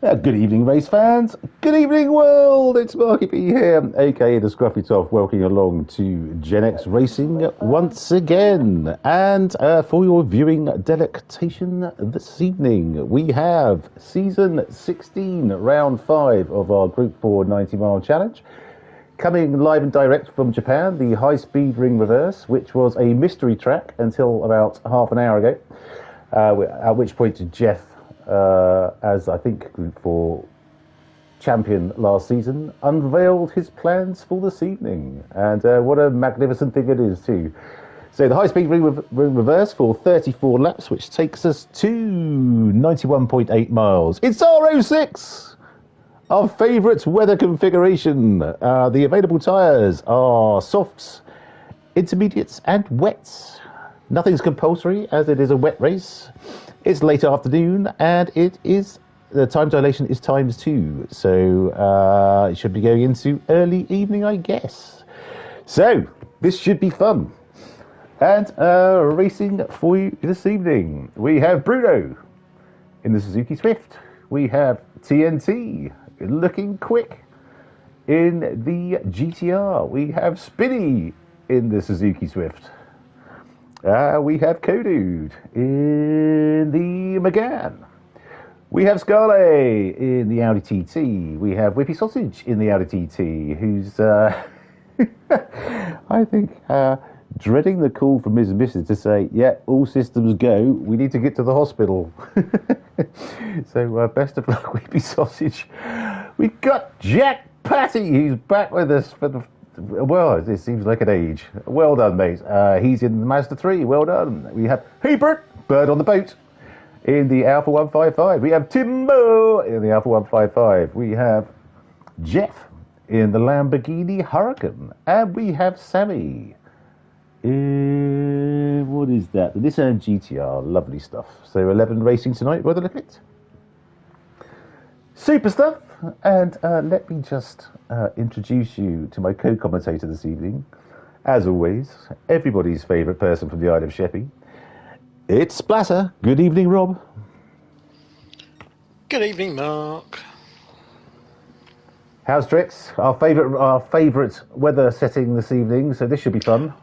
Good evening, race fans. Good evening, world. It's Marky B here, aka the Scruffy Toff, welcoming along to Gen X Racing once again. And for your viewing delectation this evening, we have season 16, round 5 of our Gr4 90-mile challenge. Coming live and direct from Japan, the high-speed ring reverse, which was a mystery track until about half an hour ago, at which point Jeff, as I think Group 4 champion last season, unveiled his plans for this evening. And what a magnificent thing it is too. So the high-speed ring reverse for 34 laps, which takes us to 91.8 miles. It's R06! Our favourite weather configuration. The available tyres are softs, intermediates and wets. Nothing's compulsory as it is a wet race. It's late afternoon, and the time dilation is ×2, so it should be going into early evening, I guess. So this should be fun. And racing for you this evening, we have Bruno in the Suzuki Swift. We have TNT looking quick in the GTR. We have Spinny in the Suzuki Swift. We have Kodude in the Megane. We have Scarlet in the Audi TT. We have Whippy Sausage in the Audi TT, who's, I think, dreading the call from Ms. and Mrs. to say, yeah, all systems go, we need to get to the hospital. So best of luck, Whippy Sausage. We've got Jack Patty, who's back with us for the... Well, it seems like an age. Well done, mate. He's in the Mazda 3. Well done. We have Hubert, Bird on the Boat, in the Alpha 155. We have Timbo in the Alpha 155. We have Jeff in the Lamborghini Huracan. And we have Sammy in... what is that? The Nissan GTR. Lovely stuff. So 11 racing tonight, by the look of it. Super stuff. And let me just introduce you to my co-commentator this evening. As always, everybody's favourite person from the Isle of Sheppey. It's Splatter. Good evening, Rob. Good evening, Mark. How's Drix? Our favourite weather setting this evening, so this should be fun.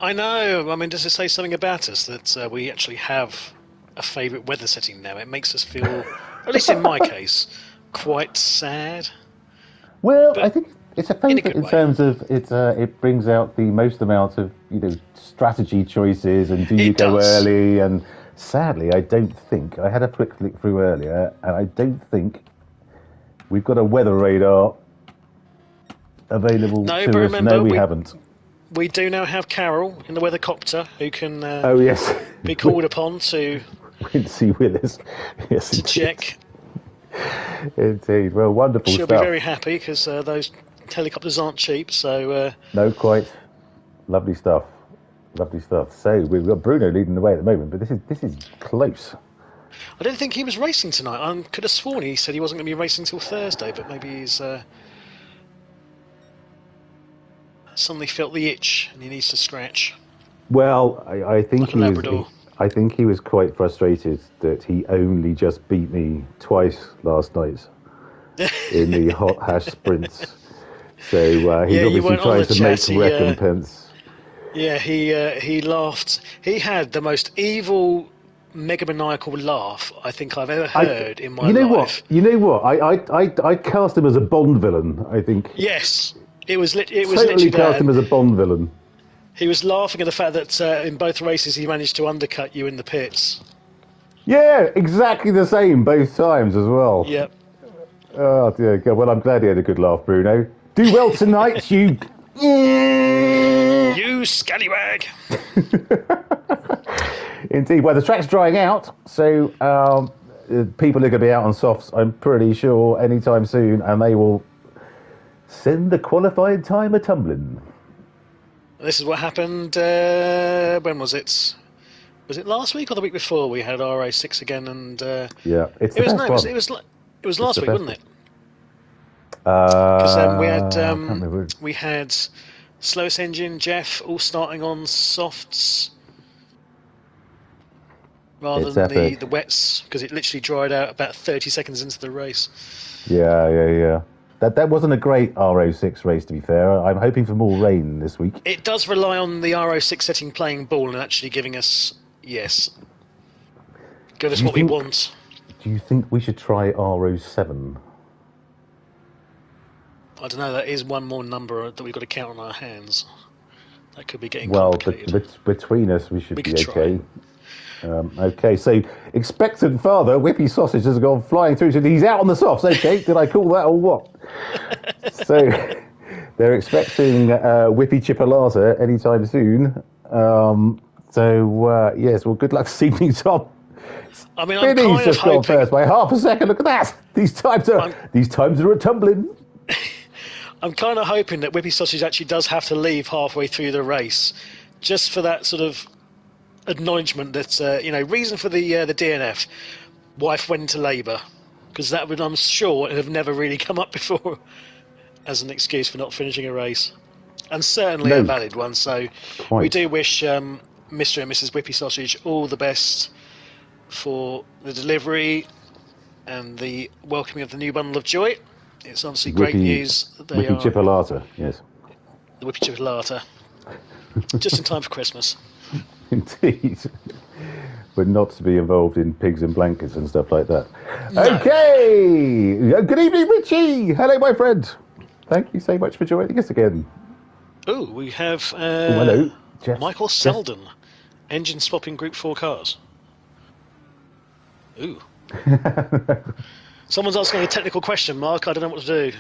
I know. I mean, does it say something about us that we actually have a favourite weather setting now? It makes us feel, at least in my case, quite sad. Well, I think it's a favourite in terms of it brings out the most amount of strategy choices and do you go early, and sadly I don't think I had a quick flick through earlier and I don't think we've got a weather radar available to us. Remember, no, we haven't. We do now have Carol in the weathercopter who can oh yes be called upon to Quincy Willis, yes, to check. Indeed. Well, wonderful She'll stuff. be very happy because those helicopters aren't cheap. So no, quite. Lovely stuff. Lovely stuff. So we've got Bruno leading the way at the moment, but this is close. I don't think he was racing tonight. I could have sworn he said he wasn't going to be racing till Thursday, but maybe he's suddenly felt the itch and he needs to scratch. Well, I think like I think he was quite frustrated that he only just beat me twice last night in the hot hash sprints. So he's obviously trying to make recompense. Yeah, he laughed. He had the most evil, megamaniacal laugh I think I've ever heard in my life. You know what? I cast him as a Bond villain, I think. Yes. It was Totally literally that. cast him as a Bond villain. He was laughing at the fact that in both races he managed to undercut you in the pits. Yeah, exactly the same both times as well. Yep. Oh dear God. Well, I'm glad he had a good laugh, Bruno. Do well tonight, you. You scallywag. Indeed. Well, the track's drying out, so people are going to be out on softs, I'm pretty sure, anytime soon, and they will send the qualified time a tumbling. This is what happened. When was it? Was it last week or the week before? We had RA6 again, and yeah, it's it was last week, wasn't it? Because we had slowest engine Jeff all starting on softs rather than the wets, because it literally dried out about 30 seconds into the race. Yeah. That wasn't a great RO6 race, to be fair. I'm hoping for more rain this week. It does rely on the RO6 setting playing ball and actually giving us, what we want. Do you think we should try RO7? I don't know, that is one more number that we've got to count on our hands. That could be getting complicated. Well, between us, we should be okay. Okay, so expectant father, Whippy Sausage, has gone flying through. He's out on the softs. Okay, did I call that or what? So they're expecting Whippy Chipolata anytime soon. Yes, well, good luck this evening, Tom. I mean, I'm kind just of hoping... gone first by half a second. Look at that. These times are a tumbling. I'm kind of hoping that Whippy Sausage actually does have to leave halfway through the race, just for that sort of acknowledgement that reason for the DNF, wife went into labour, because that would, I'm sure, have never really come up before as an excuse for not finishing a race, and certainly a valid one. So we do wish Mr. and Mrs. Whippy Sausage all the best for the delivery and the welcoming of the new bundle of joy. It's obviously great news that they Whippy Chipolata, yes. The Whippy Chipolata, just in time for Christmas. Indeed. But not to be involved in pigs and blankets and stuff like that. No. Okay! Good evening, Richie! Hello, my friend. Thank you so much for joining us again. Oh, we have hello. Michael Selden, engine swapping Group 4 cars. Ooh. Someone's asking a technical question, Mark. I don't know what to do.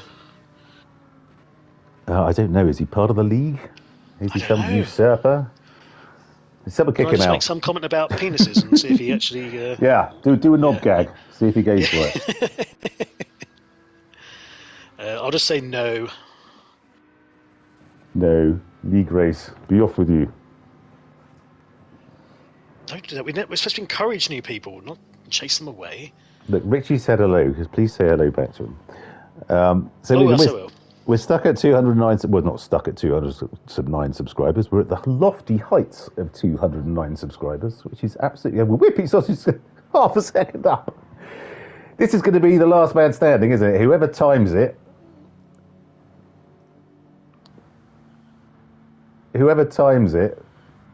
I don't know. Is he part of the league? Is he some usurper? Someone kick him out. Make some comment about penises and see if he actually... Yeah, do a knob gag. See if he goes for it. I'll just say no. No. League race. Be off with you. Don't do that. We're supposed to encourage new people, not chase them away. Look, Richie said hello, because please say hello back to him. We're stuck at 209... Well, not stuck at 209 subscribers. We're at the lofty heights of 209 subscribers, which is absolutely... We're Whippy Sausage half a second up. This is going to be the last man standing, isn't it? Whoever times it...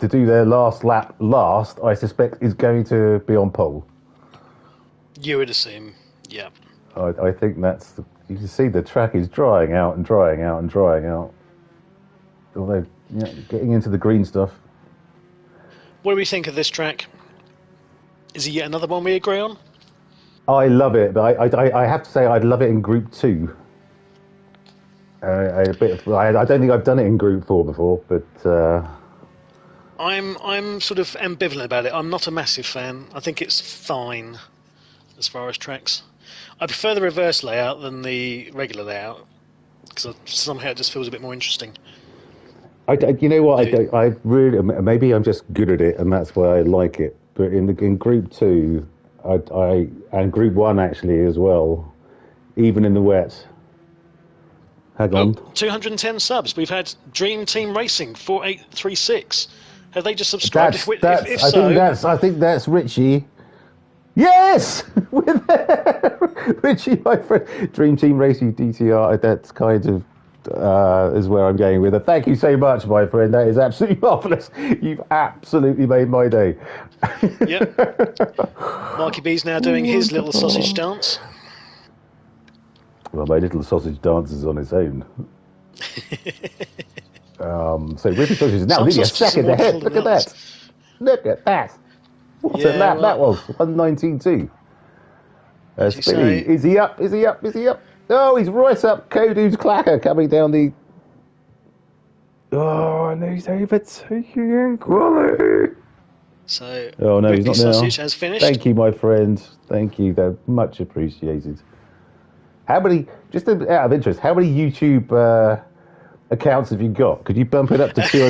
to do their last lap last, I suspect, is going to be on pole. You would assume, yeah. I think that's... You can see the track is drying out and drying out and drying out. Although, getting into the green stuff. What do we think of this track? Is it yet another one we agree on? I love it, but I have to say I'd love it in Group 2. I don't think I've done it in Group 4 before, but... I'm sort of ambivalent about it. I'm not a massive fan. I think it's fine as far as tracks. I prefer the reverse layout than the regular layout, because somehow it just feels a bit more interesting. You know what? I really, maybe I'm just good at it, and that's why I like it. But in Group 2, and Group 1 actually as well, even in the wet. Hang on. 210 subs. We've had Dream Team Racing 4836. Have they just subscribed? I think that's Richie. Yes! We're there! Richie, my friend. Dream Team Racing DTR, that's kind of is where I'm going with it. Thank you so much, my friend. That is absolutely marvellous. You've absolutely made my day. Yep. Marky B's now doing his little sausage dance. Well, my little sausage dance is on its own. So Whippy Sausage is now Some nearly a sausages are second more ahead. difficult Look than at others. that. Look at that. What a Yeah, lap that well, was. 119.2. as you Spinny. say, Is he up? Is he up? Is he up? Oh, he's right up. Kodu's clacker coming down the. Oh, and he's overtaking in quality. so Oh, no, he's Whippy not now. Sausage has finished. Thank you, my friend. Thank you. They're much appreciated. How many, just out of interest, how many YouTube accounts have you got? Could you bump it up to You try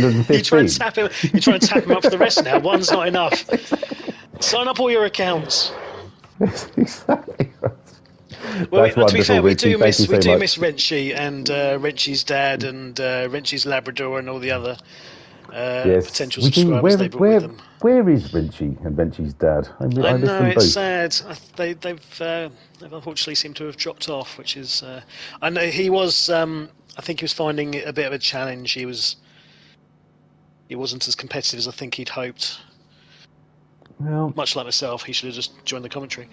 and 215? tap him. You try and tap him up for the rest now. One's not enough. Sign up all your accounts. Exactly right. Well, That's to be wonderful, fair, we Richie. do Thank you miss so much. Wrenchy and Wrenchy's dad and Wrenchy's Labrador and all the other Yes, potential we do. subscribers they brought with them. Where is Rinchy and Rinchy's dad? I I miss know them it's both. sad. They've unfortunately seemed to have dropped off, which is. I know he was. I think he was finding it a bit of a challenge. He wasn't as competitive as I think he'd hoped. Well, Much like myself, he should have just joined the commentary.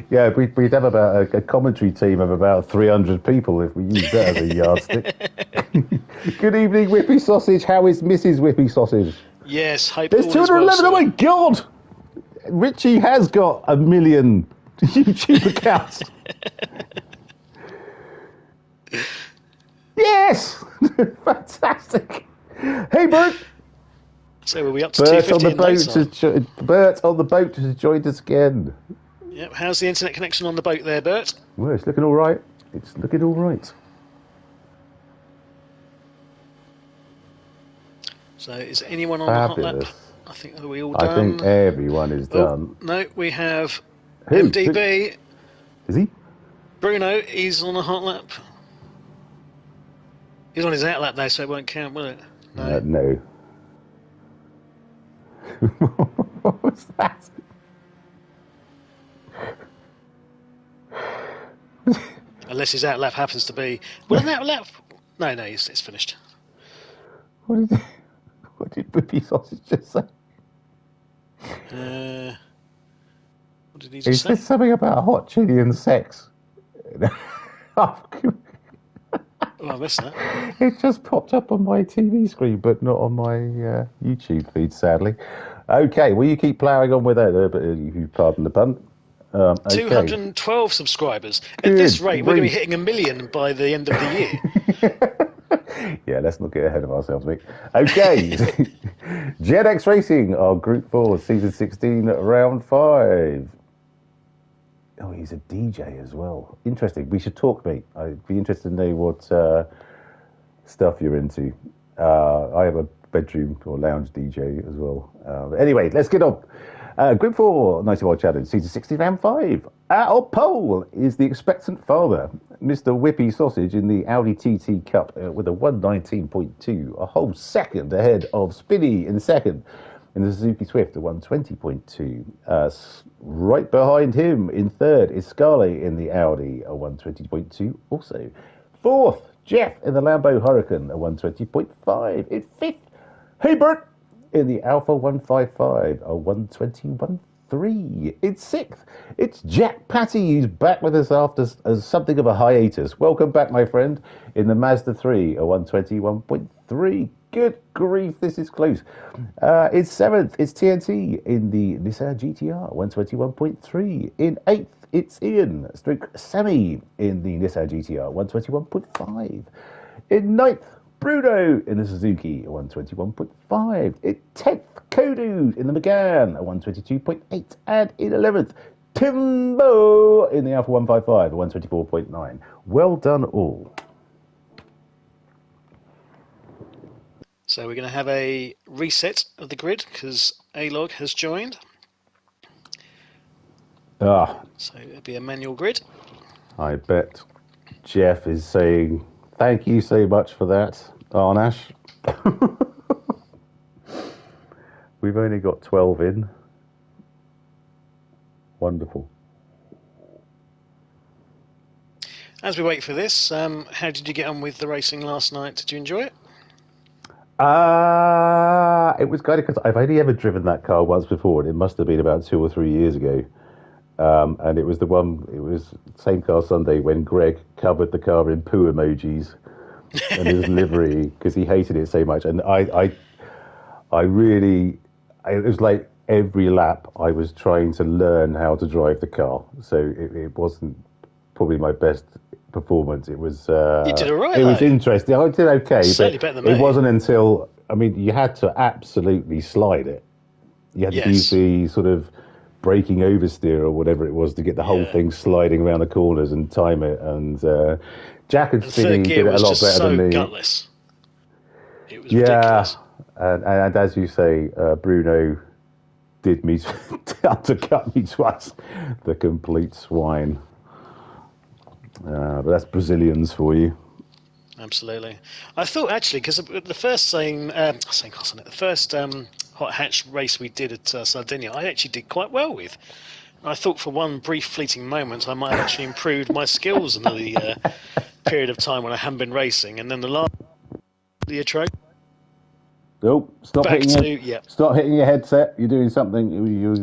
yeah, we'd have about a commentary team of about 300 people if we use that as a yardstick. Good evening, Whippy Sausage. How is Mrs. Whippy Sausage? Yes, hope There's all is well, 211. Oh sir. my God! Richie has got 1 million YouTube accounts. Yes! Fantastic. Hey, Bert. So were we up to 250 in no time? Bert on the boat has joined us again. Yep. How's the internet connection on the boat there, Bert? Well, it's looking all right. It's looking all right. So is anyone on the hot lap? Fabulous. I think are we all I done? think everyone is done. No, we have Who? MDB. Is he? Bruno, he's on a hot lap. He's on his out lap though, so it won't count, will it? No. No. What was that? Unless his out lap happens to be. Well, an out lap. No, it's finished. What did Whippy Sausage just say? What did he He just say? said something about hot chili and sex. Oh, I missed that. It just popped up on my TV screen, but not on my YouTube feed, sadly. Okay, well, you keep ploughing on with that, but if you pardon the pun. Okay. 212 subscribers. At Good this rate, we're going to be grief. hitting 1 million by the end of the year. Yeah, let's not get ahead of ourselves, mate. Okay. Gen X Racing, our Group 4, Season 16, Round 5. Oh, he's a DJ as well. Interesting. We should talk, mate. I'd be interested to know what stuff you're into. I have a bedroom or lounge DJ as well. Anyway, let's get on. Group 4, 90 World Challenge, Season 16, Round 5. Our pole is the expectant father, Mr. Whippy Sausage, in the Audi TT Cup with a 119.2, a whole second ahead of Spinny in second. In the Suzuki Swift, a 120.2. Right behind him in third is Scarlett in the Audi, a 120.2 also. Fourth, Jeff in the Lambo Huracan, a 120.5. In fifth, Hubert in the Alpha 155, a 121.3. In sixth, it's Jack Patty, who's back with us after something of a hiatus. Welcome back, my friend, in the Mazda 3, a 121.3. Good grief, this is close. In seventh, it's TNT in the Nissan GTR, 121.3. In eighth, it's Ian, stroke Sammy in the Nissan GTR, 121.5. In ninth, Bruno in the Suzuki, a 121.5. In 10th, Kodu in the Megane, a 122.8. And in 11th, Timbo in the Alpha 155, a 124.9. Well done all. So we're going to have a reset of the grid because A-Log has joined. So it'll be a manual grid. I bet Jeff is saying, thank you so much for that, Arnash. We've only got 12 in. Wonderful. As we wait for this, how did you get on with the racing last night? Did you enjoy it? It was kind of because I've only ever driven that car once before, and it must have been about 2 or 3 years ago. And it was it was Same Car Sunday when Greg covered the car in poo emojis and his livery because he hated it so much. And I really, it was like every lap I was trying to learn how to drive the car. So it wasn't probably my best performance. It was, You did all right, it was though. interesting. I did okay, Certainly but better than it me. wasn't until, I mean, you had to absolutely slide it. You had to use Yes. the sort of braking oversteer or whatever it was to get the whole Yeah. thing sliding around the corners and time it. And Jack and And third Spinny gear did it a was lot just better than so me. gutless. It was Yeah, ridiculous. and as you say, Bruno did me undercut me twice, the complete swine. But that's Brazilians for you. Absolutely. I thought actually because the first the first hot hatch race we did at Sardinia, I actually did quite well with. I thought for one brief fleeting moment I might have actually improved my skills in the period of time when I hadn't been racing, and then the last year track Oh, back to yeah. stop hitting your headset. You're doing something.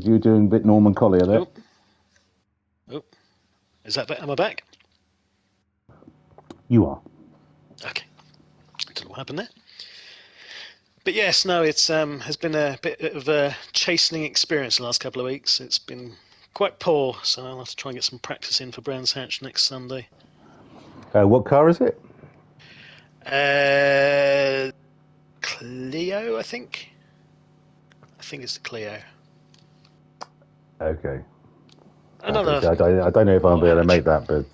You're doing a bit Norman Collier there. Oh, oh, is that am I back? You are. Okay, I don't know what happened there. But yes, no, it's has been a bit of a chastening experience the last couple of weeks. It's been quite poor, so I'll have to try and get some practice in for Brands Hatch next Sunday. What car is it? Clio, I think. I think it's the Clio. Okay. Another. I don't know if I'll be able to make that, but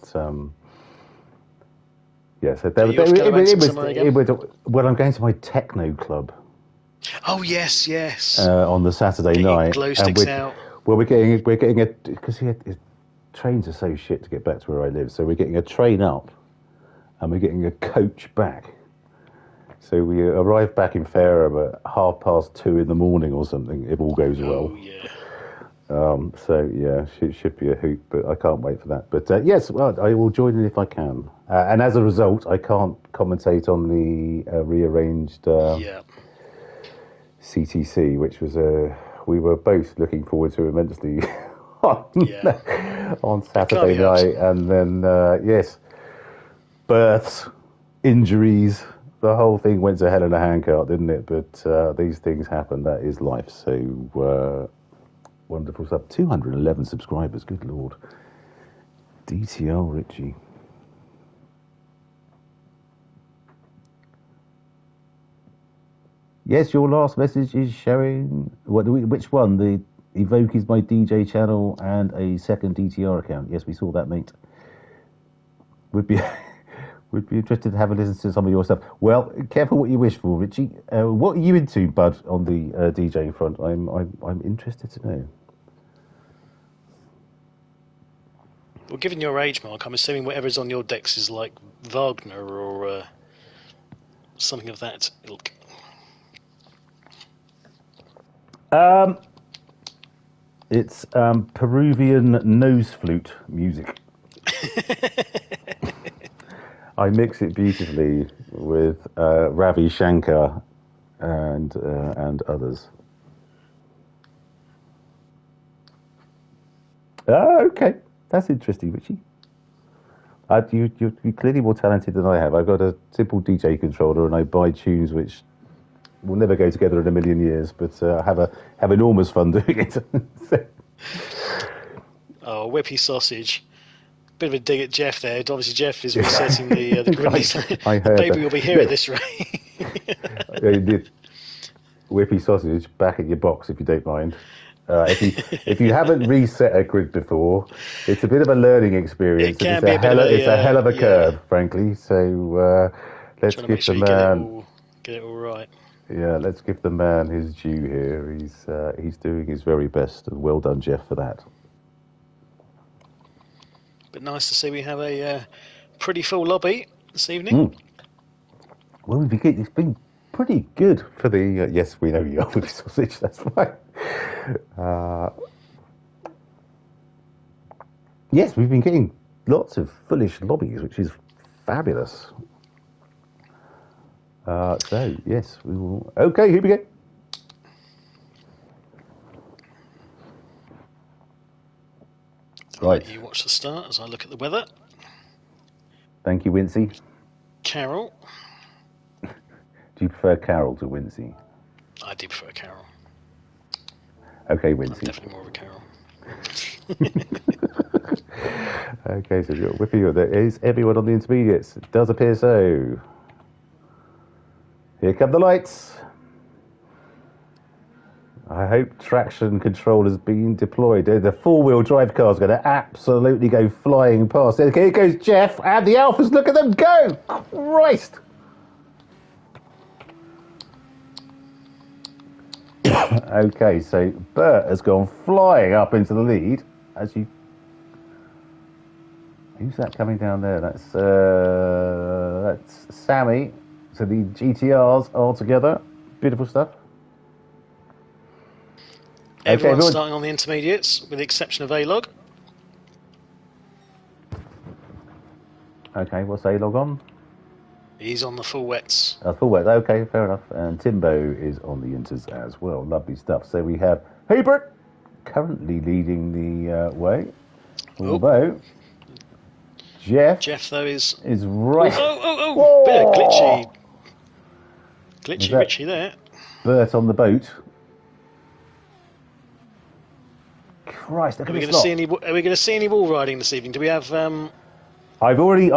yes, Are you off gallivanting somewhere it again? was. Well, I'm going to my techno club Oh yes, yes. on the Saturday Get your night, glow and sticks out. we're getting a because trains are so shit to get back to where I live, so we're getting a train up, and we're getting a coach back. So we arrive back in Fareham at 2:30 in the morning or something, if all goes well. Oh yeah. So yeah, should be a hoot, but I can't wait for that. But yes, well, I will join in if I can. And as a result, I can't commentate on the rearranged Yeah. CTC, which was we were both looking forward to immensely on, Yeah. on It can't Saturday be helped. night, and then yes, births, injuries. The whole thing went to hell in a handcart, didn't it? But these things happen. That is life. So wonderful stuff. 211 subscribers. Good lord. DTL Richie. Yes, your last message is showing which one? The Evoke is my DJ channel and a second DTR account. Yes, we saw that, mate. Would be would be interested to have a listen to some of your stuff. Well, careful what you wish for, Richie. What are you into, bud, on the DJing front? I'm interested to know. Well, given your age, Mark, I'm assuming whatever's on your decks is like Wagner or something of that ilk. It's Peruvian nose flute music. I mix it beautifully with Ravi Shankar and others. Okay, that's interesting, Richie. You're clearly more talented than I have. I've got a simple DJ controller, and I buy tunes which will never go together in a million years, but have enormous fun doing it. Oh, whippy sausage. Bit of a dig at Jeff there. Obviously, Jeff is resetting the release. I The heard baby that. will be here at this rate. The whippy sausage back in your box, if you don't mind. If you haven't reset a grid before, it's a bit of a learning experience. It can be a bit of a it's a hell of a yeah. curve, frankly. So let's Trying to give make sure the you man. get it all right. Yeah, let's give the man his due here. He's doing his very best, and well done, Jeff, for that. But nice to see we have a pretty full lobby this evening. Well, it's been pretty good for the. Yes, we know you are with sausage. That's fine. Yes, we've been getting lots of foolish lobbies, which is fabulous. So yes, we will. Okay, here we go. I'll Right. let you watch the start as I look at the weather. Thank you, Wincy. Carol. Do you prefer Carol to Wincy? I do prefer Carol. Okay, I'm Wincy. definitely more of a Carol. Okay, so you're Whippy. There is everyone on the intermediates. It does appear so. Here come the lights. I hope traction control has been deployed. The four-wheel drive car is going to absolutely go flying past. Okay, here goes Jeff and the Alphas. Look at them go! Christ! Okay, so Bert has gone flying up into the lead. As you, who's that coming down there? That's Sammy. So the GTRs are together. Beautiful stuff. Everyone's everyone. starting on the intermediates, with the exception of A-Log. Okay, what's A-Log on? He's on the full wets. Full wet. Okay, fair enough. And Timbo is on the inters as well. Lovely stuff. So we have Hebert currently leading the way. Although Jeff though is right. Oh! Bit of glitchy Richie there. Bert on the boat. Christ, look at this lot. Are we going to see any wall riding this evening? Do we have? I already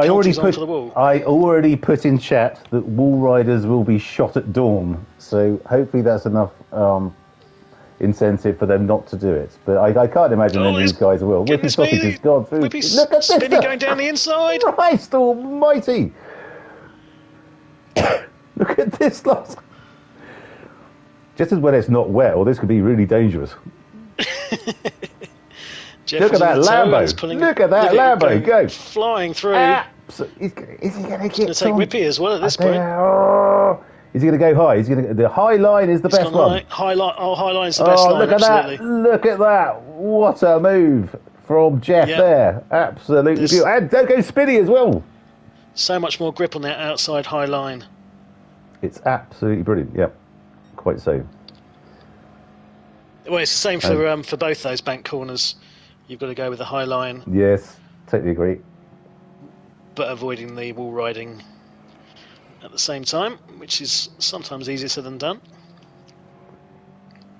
put in chat that wall riders will be shot at dawn. So hopefully that's enough incentive for them not to do it. But I can't imagine any of these guys will. Whippy Sausage has gone through. Look at this Spinny going down the inside. Christ almighty! Look at this lot. Just as when it's not wet, or this could be really dangerous. Look at that Lambo! Look at that Lambo go flying through. Is he going to get? Going to take Whippy as well at this point. Is he going to go high? The high line is the best one. High line's the best line. Look at absolutely. that! Look at that! What a move from Jeff there! Absolutely beautiful. And don't go spinny as well. So much more grip on that outside high line. It's absolutely brilliant. Yep, quite so. Well, it's the same for both those bank corners. You've got to go with the high line. Yes, totally agree. But avoiding the wall riding at the same time, which is sometimes easier said than done.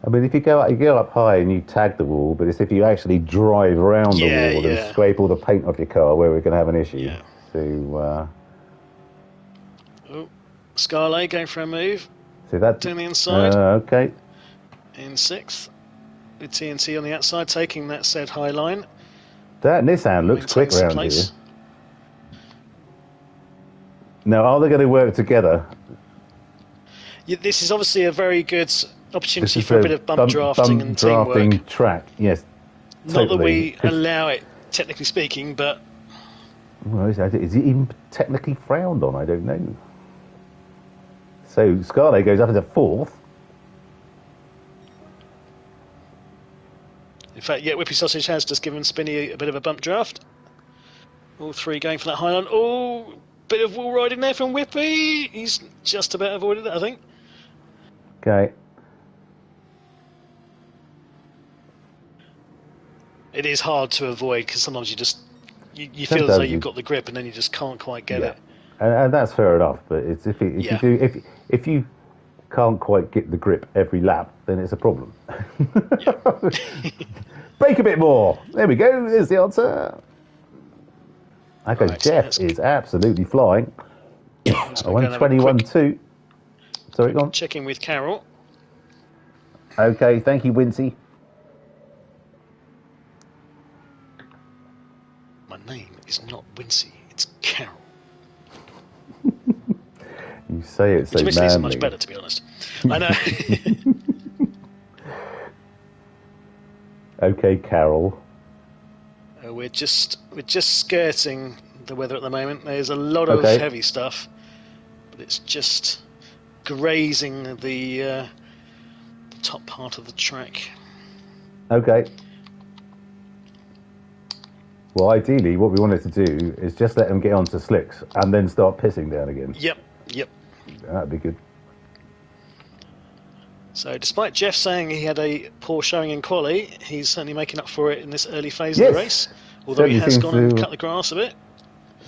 I mean, if you go up high and you tag the wall, but it's if you actually drive around the wall and scrape all the paint off your car where we're going to have an issue. Yeah. So, Scarlet going for a move. See that? Doing the inside. Okay. In sixth. With TNT on the outside, taking that said high line. That Nissan looks quick around here. Now, are they going to work together? Yeah, this is obviously a very good opportunity for a bit of bump drafting and teamwork. Track, yes. Not that we allow it, technically speaking, but... Well, is it even technically frowned on? I don't know. So, Scarlet goes up into fourth. In fact, Whippy Sausage has just given Spinny a bit of a bump draft. All three going for that high line. Oh, bit of wall riding there from Whippy. He's just about avoided it, I think. Okay. It is hard to avoid because sometimes you feel as though you've got the grip and then you just can't quite get it. And that's fair enough. But it's if you can't quite get the grip every lap, then it's a problem. Brake a bit more. There we go. There's the answer. Okay, right, Jeff is absolutely flying. I went 21-2. Sorry, go on. Checking with Carol. Okay, thank you, Wincy. My name is not Wincy, it's Carol. You say it so manly. Which makes it much better, to be honest. I know. Okay, Carol. We're just skirting the weather at the moment. There's a lot of heavy stuff, but it's just grazing the top part of the track. Okay. Well, ideally, what we wanted to do is just let them get onto slicks and then start pissing down again. Yep. That'd be good. So, despite Jeff saying he had a poor showing in quali, he's certainly making up for it in this early phase of the race Although he Certainly has seems gone and to cut the grass a bit.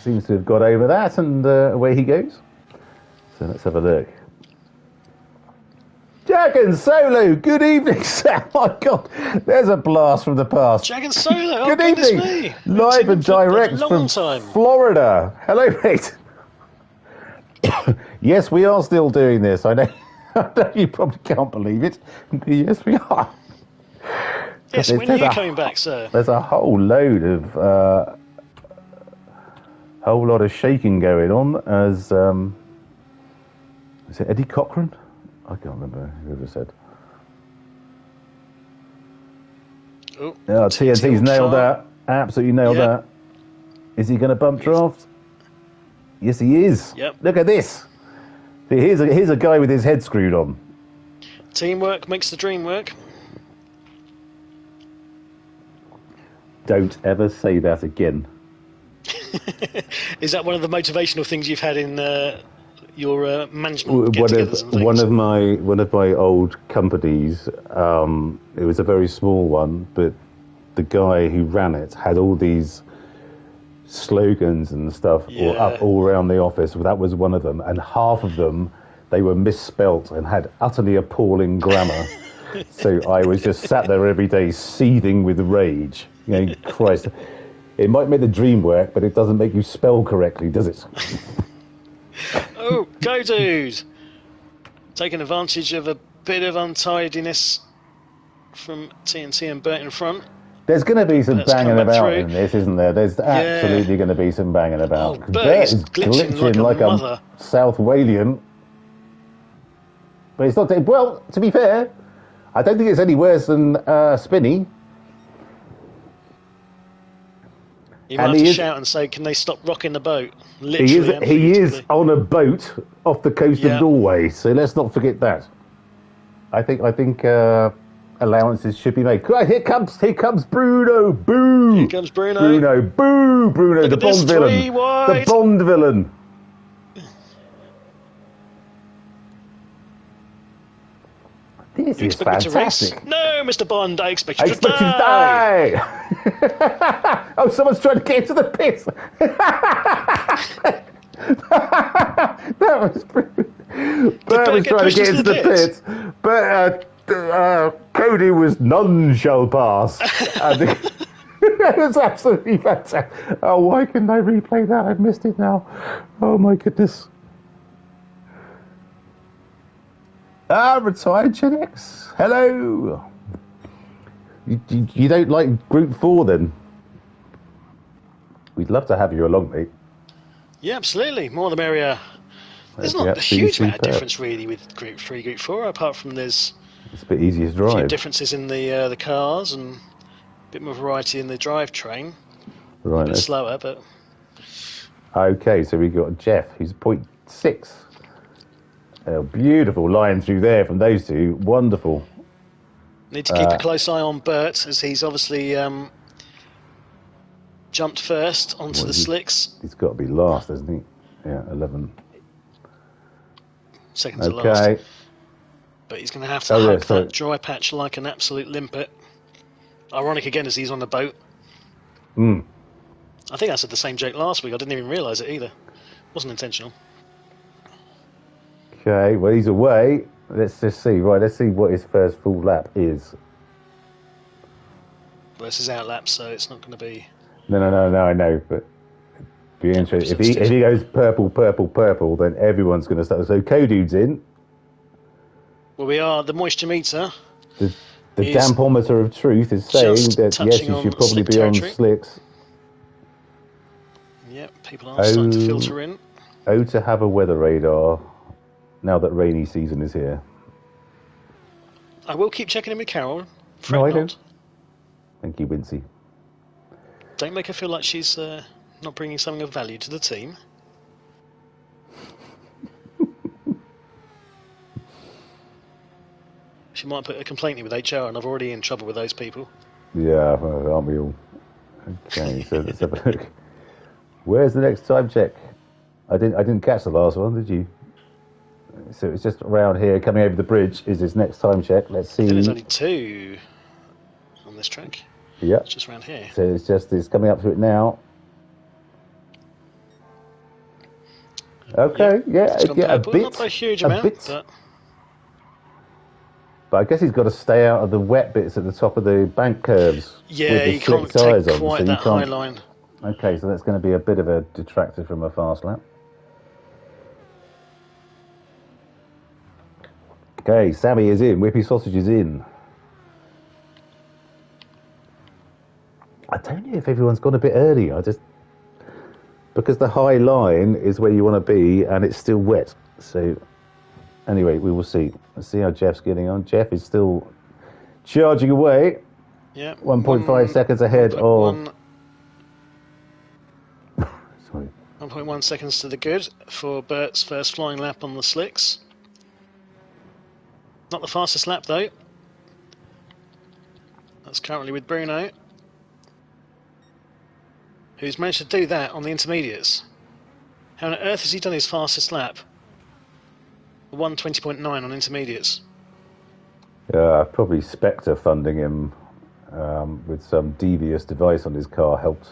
seems to have got over that, and away he goes. So let's have a look. Jack and Solo, good evening, Sam. My God, there's a blast from the past. Jack and Solo, oh Good goodness evening, me. live and direct from Florida. Hello, mate. Yes, we are still doing this. I know. I know you probably can't believe it. Yes, we are. Yes, when are you coming back, sir? There's a whole load of whole lot of shaking going on as is it Eddie Cochran? I can't remember whoever said. Oh, TNT's nailed that. Absolutely nailed that. Is he going to bump draft? Yes, he is. Yep. Look at this. Here's a guy with his head screwed on. Teamwork makes the dream work. Don't ever say that again. Is that one of the motivational things you've had in your management get-togethers and things? One of my old companies. It was a very small one, but the guy who ran it had all these slogans and stuff all around the office. That was one of them, and half of them they were misspelt and had utterly appalling grammar. So I was just sat there every day seething with rage. You know, Christ, it might make the dream work, but it doesn't make you spell correctly, does it? Oh, go dude! Taking advantage of a bit of untidiness from TNT and Bert in front. There's going to be some banging about in this, isn't there? There's absolutely going to be some banging about. Oh, Bert is glitching like a South Walian. But it's not... Well, to be fair, I don't think it's any worse than Spinny. You might have to shout and say, can they stop rocking the boat? Literally, he is on a boat off the coast of Norway, so let's not forget that. I think allowances should be made. Here comes Bruno. Boo! Here comes Bruno. Bruno. Boo! Bruno, the Bond villain. The Bond villain. This is fantastic. No, Mr. Bond, I expect you to die. Oh, someone's trying to get into the pit. That was brilliant. Bert was trying to get into the pit, but Cody was none shall pass. It was absolutely fantastic. Oh, why couldn't I replay that? I've missed it now. Oh my goodness. Retired Gen X. Hello. You don't like Group 4 then? We'd love to have you along, mate. Yeah, absolutely. More the merrier. There's not a huge amount of difference really with Group 3, Group 4, apart from there's it's a bit easier to drive. A few differences in the cars and a bit more variety in the drivetrain. Right. A bit slower, but... Okay, so we've got Jeff, who's 0.6. A beautiful line through there from those two. Wonderful. Need to keep a close eye on Bert, as he's obviously jumped first onto the slicks. He's got to be last, hasn't he? Yeah, 11. Second to last. But he's going to have to hug that dry patch like an absolute limpet. Ironic again, as he's on the boat. I think I said the same joke last week. I didn't even realise it either. Wasn't intentional. Okay, well, he's away. Let's just see. Right, let's see what his first full lap is. Well, this is out lap, so it's not going to be... No, I know, but be interesting. If he goes purple, then everyone's going to start. So Codude's in. Well, we are. The moisture meter. The dampometer of truth is saying that yes, you should probably be on slicks. Yep, people are starting to filter in. To have a weather radar now that rainy season is here. I will keep checking in with Carol. No, I don't. Thank you, Wincy. Don't make her feel like she's not bringing something of value to the team. She might put a complaint in with HR, and I've already in trouble with those people. Yeah, aren't we all? Okay, so let's have a look. Where's the next time check? I didn't catch the last one, did you? So it's just around here, coming over the bridge, is his next time check. Let's see. There's only 2 on this track. Yeah. It's just around here. So it's coming up to it now. Okay, Yep. yeah, It's gone yeah, purple. Not by a huge amount, but I guess he's got to stay out of the wet bits at the top of the bank curves yeah, with the you slick can't tyres take on, quite so you that high can't. line. Okay, so that's going to be a bit of a detractor from a fast lap. Okay, Sammy is in. Whippy Sausage is in. I don't know if everyone's gone a bit early. Because the high line is where you want to be, and it's still wet. So anyway, we will see. Let's see how Jeff's getting on. Jeff is still charging away. Yeah, 1.5 seconds ahead of. Sorry. 1.1 seconds to the good for Bert's first flying lap on the slicks. Not the fastest lap though. That's currently with Bruno, who's managed to do that on the intermediates. How on earth has he done his fastest lap? 1:20.9 on intermediates. Probably Spectre funding him with some devious device on his car helped.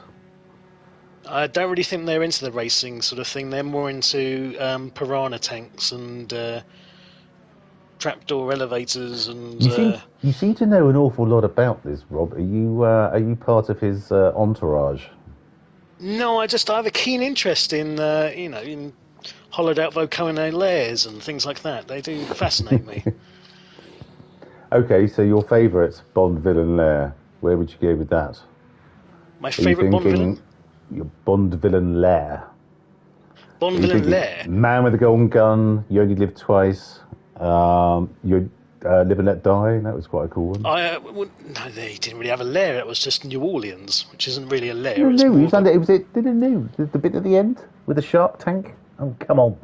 I don't really think they're into the racing sort of thing. They're more into piranha tanks and trapdoor elevators and. You seem to know an awful lot about this, Rob. Are you part of his entourage? No, I have a keen interest in in hollowed out volcano layers and things like that. They do fascinate me. Okay, so your favourite Bond villain lair, where would you go with that? My favourite Bond villain? Your Bond villain lair. Bond villain lair? Man with a golden gun, you only live twice, you live and let die, that was quite a cool one. No, they didn't really have a lair, it was just New Orleans, which isn't really a lair. It was the bit at the end with the shark tank? Oh, come on.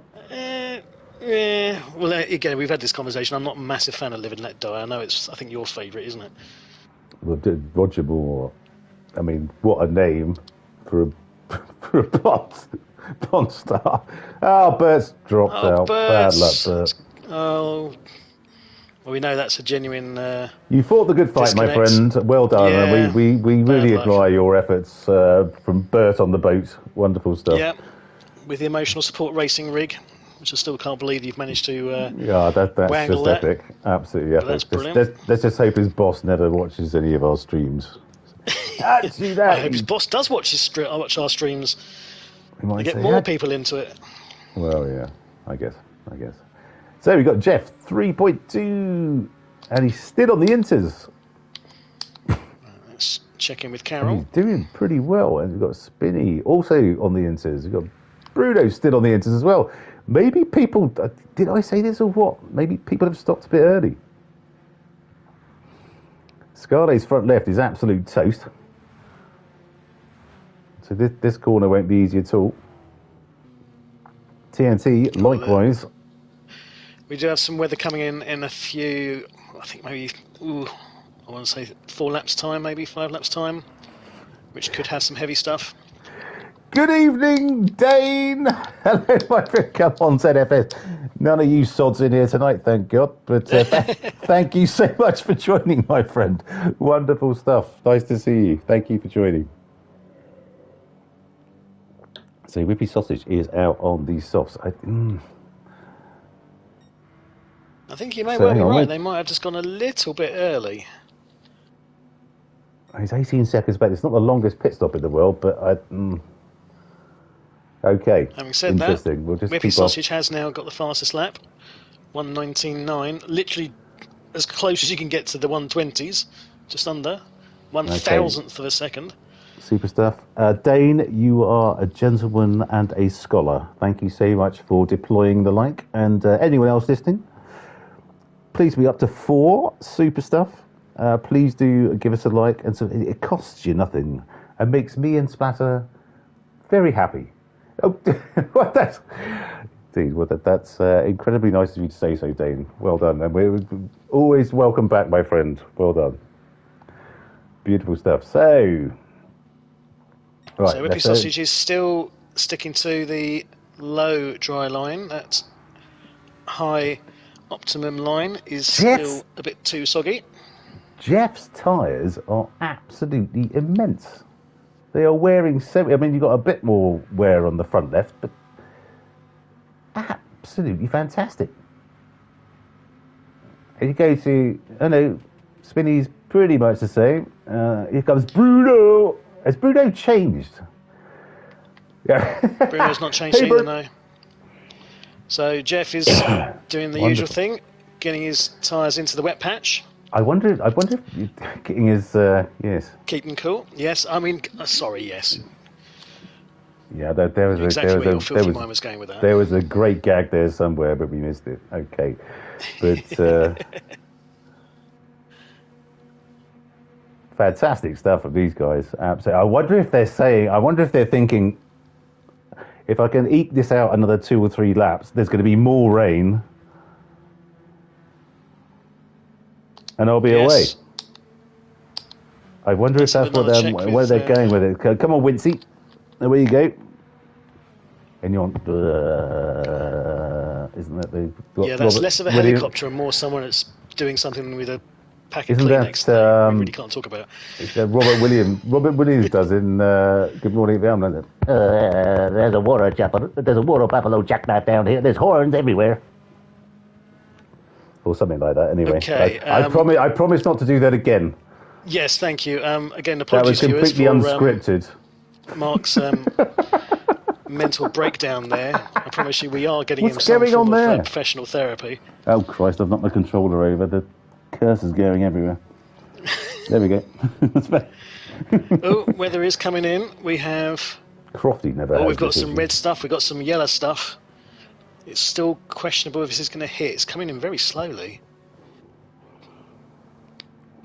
Yeah, well, again, we've had this conversation. I'm not a massive fan of Live and Let Die. I know I think your favourite, isn't it? Well, Roger Moore. I mean, what a name for a Bond star. Oh, Bert's dropped out. Bad luck, Bert. Oh, well, we know that's a genuine. You fought the good fight, disconnect. My friend. Well done. Yeah, we really admire your efforts from Bert on the boat. Wonderful stuff. Yeah, with the emotional support racing rig, which I still can't believe you've managed to. That's wangle just that. epic. Absolutely epic. That's brilliant. Let's just hope his boss never watches any of our streams. I hope his boss does watch our streams. To get more people into it. Well, yeah, I guess. So we've got Jeff 3.2, and he's still on the inters. Let's check in with Carol. And he's doing pretty well, and we've got Spinny also on the inters. We've got Bruno still on the inters as well. Maybe people, did I say this or what? Maybe people have stopped a bit early. Scarlet's front left is absolute toast. So this corner won't be easy at all. TNT, likewise. We do have some weather coming in a few, I think maybe, I want to say 4 laps time, maybe 5 laps time, which could have some heavy stuff. Good evening, Dane. Hello, my friend. Come on, ZFS. None of you sods in here tonight, thank God. But thank you so much for joining, my friend. Wonderful stuff. Nice to see you. Thank you for joining. So Whippy Sausage is out on these softs. I think you may well be right. They might have just gone a little bit early. He's 18 seconds back. It's not the longest pit stop in the world, but okay. Having said that, Whippy Sausage has now got the fastest lap, 1:19.9, literally as close as you can get to the 120s, just under 1,000th of a second. Super stuff. Dane, you are a gentleman and a scholar. Thank you so much for deploying the like. And anyone else listening, please be up to 4. Super stuff. Please do give us a like. And so it costs you nothing and makes me and Splatter very happy. Oh, that's incredibly nice of you to say so, Dane. Well done. And we're always welcome back, my friend. Well done. Beautiful stuff. So... Right, so Whippy Sausage is still sticking to the low dry line. That high optimum line is still a bit too soggy. Jeff's tyres are absolutely immense. They are wearing so. I mean, you've got a bit more wear on the front left, but absolutely fantastic. And you go to, I know, Spinny's pretty much the same. Here comes Bruno. Has Bruno changed? Yeah. Bruno's not changed either, no. So Jeff is doing the usual thing, getting his tyres into the wet patch. I wonder if getting his yes. Keeping cool. Yes, I mean, sorry, yes. Yeah, there was exactly there where your was filthy mind was going with that. There was a great gag there somewhere, but we missed it. Okay, but fantastic stuff from these guys. Absolutely. I wonder if they're thinking, if I can eke this out another 2 or 3 laps, there's going to be more rain, and I'll be away. I wonder if that's where they're going with it. Come on, Wincy. There you go. And you're on. Isn't that the? Yeah, that's less of a helicopter and more someone that's doing something with a pack of Isn't Kleenex that we really can't talk about. Robert Williams does in Good Morning Vietnam. There's a water buffalo jackknife down here. There's horns everywhere. Or something like that. Anyway, okay. I promise not to do that again. Yes, thank you. Again, apologies that was completely unscripted. Mark's mental breakdown there. I promise you, we are getting him What's some going form on there? of professional therapy. Oh Christ! I've knocked my controller over. The curse is going everywhere. There we go. Oh, weather is coming in. We have. Crofty never. Oh, we've got some red stuff. We've got some yellow stuff. It's still questionable if this is going to hit. It's coming in very slowly.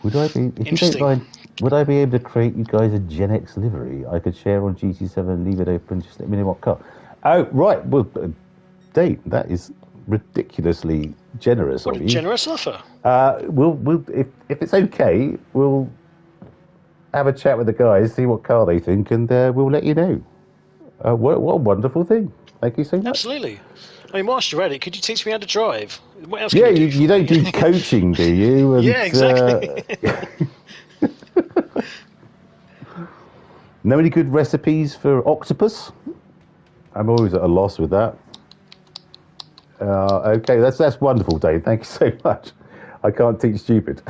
Would I be? If you don't mind, would I be able to create you guys a Gen X livery I could share on GT7? Leave it open. Just let me know what car. Oh right. Well, Dave, that is ridiculously generous of you. What a generous offer. We'll if it's okay, we'll have a chat with the guys, see what car they think, and we'll let you know. What a wonderful thing! Thank you so much. Absolutely. I mean, whilst you're at it, could you teach me how to drive? What else? Yeah, you don't do coaching, do you? And, yeah, exactly. Know any good recipes for octopus? I'm always at a loss with that. Okay, that's wonderful, Dave. Thank you so much. I can't teach stupid.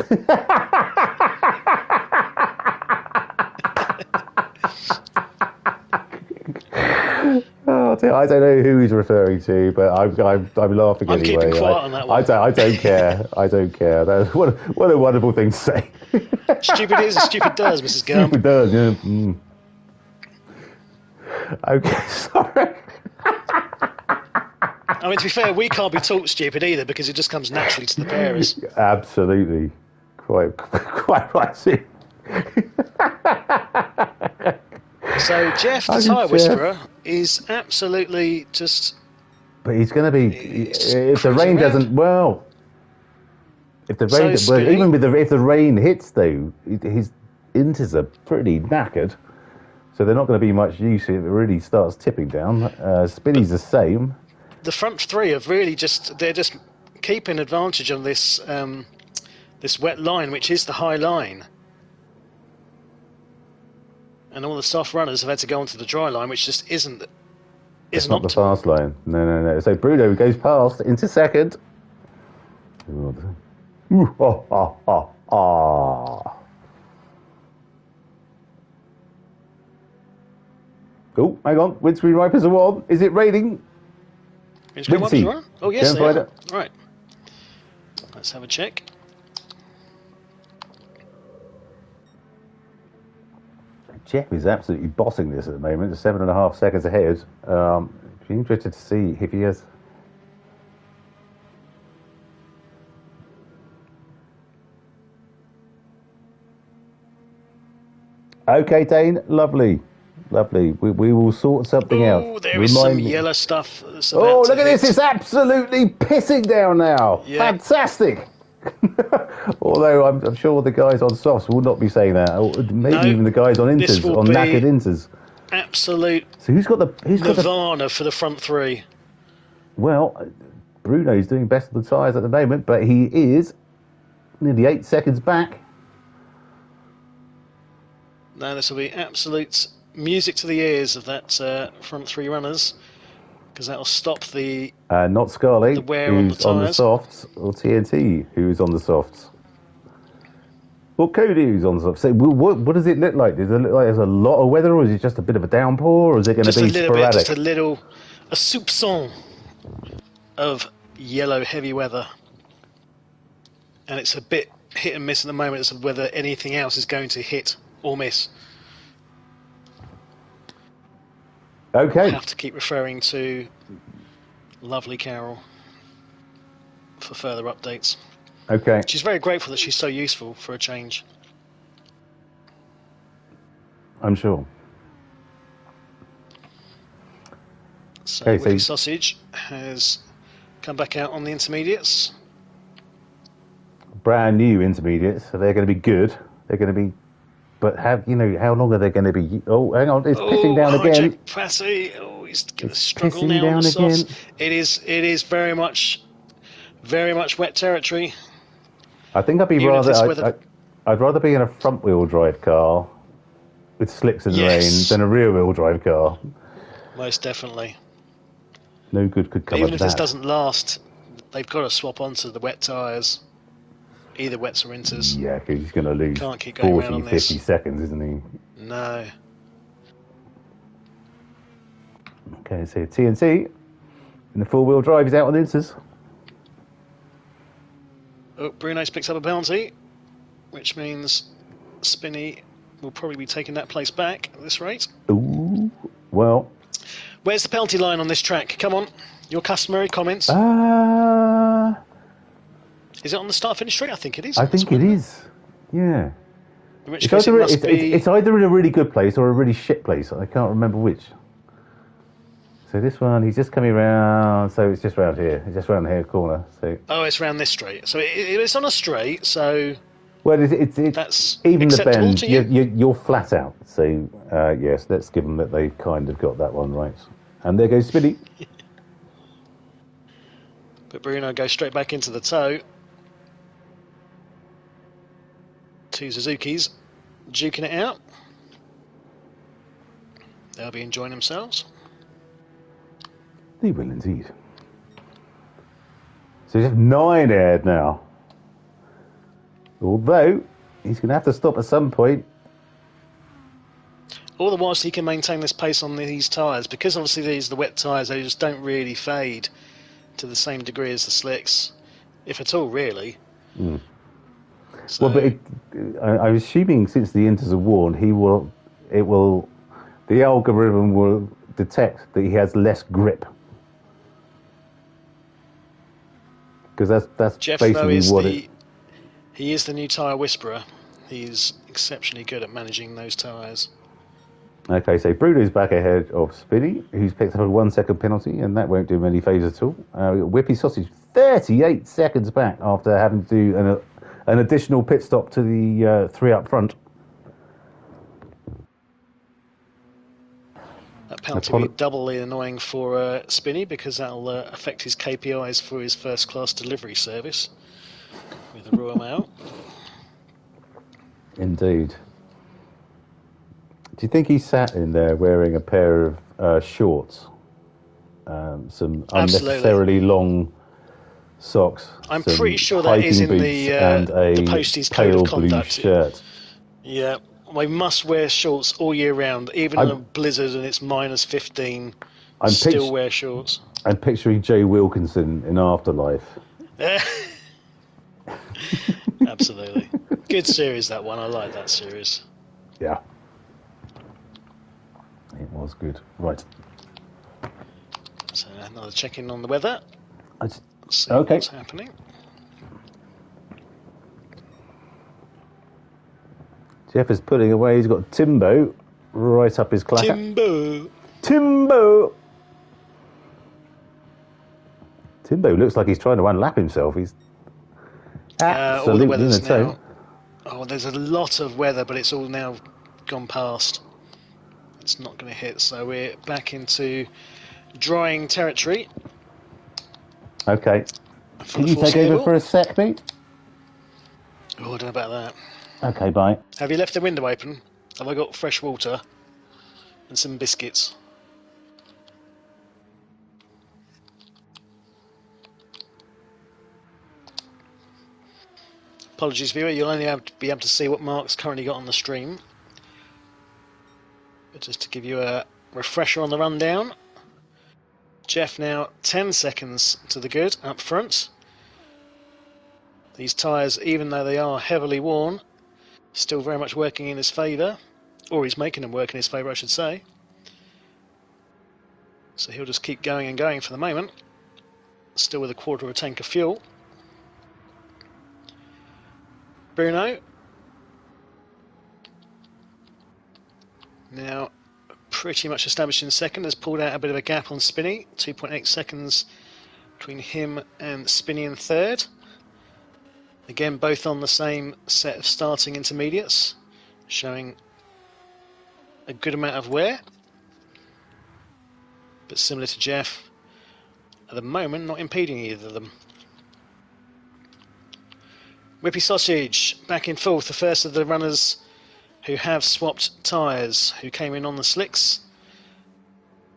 Oh, I don't know who he's referring to, but I'm laughing I'm anyway. Keeping quiet on that one. I don't care. I don't care. What a wonderful thing to say. Stupid is as stupid does, Mrs. Gump. Stupid does, yeah. Mm. Okay, sorry. I mean, to be fair, we can't be taught stupid either because it just comes naturally to the pairers. Absolutely, quite right. So Jeff, the tyre whisperer, is absolutely just. But he's going to be if the rain doesn't. Well, if the rain, So even with if the rain hits though, his inters are pretty knackered, so they're not going to be much use if it really starts tipping down. Spinny's the same. The front three have really they're just keeping advantage on this this wet line, which is the high line. And all the soft runners have had to go onto the dry line, which just isn't not the fast line. No. So Bruno goes past into second. Oh, hang on. Windscreen wipers are on. Is it raining? Windscreen wipers are on? Oh, yes, they are. Right. Let's have a check. Jeff is absolutely bossing this at the moment. 7.5 seconds ahead. Be interested to see if he has. Okay, Dane. Lovely. We will sort something out. Oh, there is some yellow stuff. Oh, look at this. It's absolutely pissing down now. Yeah. Fantastic. Although I'm sure the guys on softs will not be saying that. Or maybe even the guys on inters, on knackered inters. Absolute. So who's got the Nirvana for the front three? Well, Bruno's doing best of the tyres at the moment, but he is nearly 8 seconds back. Now this will be absolute music to the ears of that front three runners, because that will stop the not Scarly, the wear who's on the tyres. softs, or TNT, who's on the softs. Or Cody, who's on the softs. So what does it look like? Does it look like there's a lot of weather, or is it just a bit of a downpour, or is it going to be sporadic? Just a soupçon of yellow heavy weather. And it's a bit hit and miss at the moment as to whether anything else is going to hit or miss. Okay. I have to keep referring to lovely Carol for further updates. Okay. She's very grateful that she's so useful for a change. I'm sure. So Okay, Whippy Sausage has come back out on the intermediates. Brand new intermediates, so they're going to be good. They're going to be, but how long are they going to be? Oh, hang on, it's pissing down again. Patty. Oh, he's going to struggle now on the softs. It is very much wet territory. I think I'd rather be in a front wheel drive car with slicks and rain than a rear wheel drive car. Most definitely. No good could come of that. Even if this doesn't last, they've got to swap onto the wet tyres. Either wets or inters. Yeah, because he's going to lose Can't keep going 40, 50 seconds, isn't he? No. Okay, so TNT in the four-wheel drive is out on the inters. Oh, Bruno's picks up a penalty, which means Spinney will probably be taking that place back at this rate. Ooh, well. Where's the penalty line on this track? Come on, your customary comments. Is it on the start-finish straight? I think it is. I think it is. Yeah. In which case it's either in a really good place or a really shit place. I can't remember which. So this one, he's just coming around. So it's just round here. It's just round here corner. So. Oh, it's round this straight. So it's on a straight. So. Well, it's that's even the bend. To you? You're flat out. So yes, let's give them that they kind of got that one right. And there goes Spinny. But Bruno goes straight back into the toe. Two Suzuki's duking it out. They'll be enjoying themselves. They will indeed. So he's 9 ahead now. Although he's going to have to stop at some point. All the whilst he can maintain this pace on these tyres, because obviously these are the wet tyres, they just don't really fade to the same degree as the slicks, if at all, really. Mm. So, well, but I'm assuming since the inters are worn, the algorithm will detect that he has less grip. Because that's Jeff, basically though, he is the new tyre whisperer. He's exceptionally good at managing those tyres. Okay, so Bruno's back ahead of Spinny, who's picked up a 1 second penalty, and that won't do him any favours at all. Whippy Sausage 38 seconds back after having to do an additional pit stop to the 3 up front. That penalty will be doubly annoying for Spinney, because that'll affect his KPIs for his first class delivery service with the Royal Mail. Indeed. Do you think he sat in there wearing a pair of shorts, some unnecessarily long socks? I'm pretty sure that is in the Postie's code of conduct. Shirt. Yeah, we must wear shorts all year round, even in a blizzard and it's minus 15. Still wear shorts. I'm picturing Jay Wilkinson in Afterlife. Absolutely, good series that one. I like that series. Yeah, it was good. Right. So another check-in on the weather. See okay. What's happening. Jeff is putting away. He's got Timbo right up his clacker. Timbo looks like he's trying to unlap himself. He's absolutely all the weather's in the toe. Oh, there's a lot of weather, but it's all now gone past. It's not going to hit, so we're back into drying territory. Okay. Can you take over for a sec, mate? Oh, I don't know about that. Okay, bye. Have you left the window open? Have I got fresh water and some biscuits? Apologies, viewer, you'll only be able to see what Mark's currently got on the stream. But just to give you a refresher on the rundown, Jeff now 10 seconds to the good up front. These tyres, even though they are heavily worn, still very much working in his favour. Or he's making them work in his favour, I should say. So he'll just keep going and going for the moment. Still with a quarter of a tank of fuel. Bruno. Now pretty much established in second, has pulled out a bit of a gap on Spinney. 2.8 seconds between him and Spinney in third. Again, both on the same set of starting intermediates, showing a good amount of wear. But similar to Jeff, at the moment, not impeding either of them. Whippy Sausage back in fourth, the first of the runners who have swapped tyres, who came in on the slicks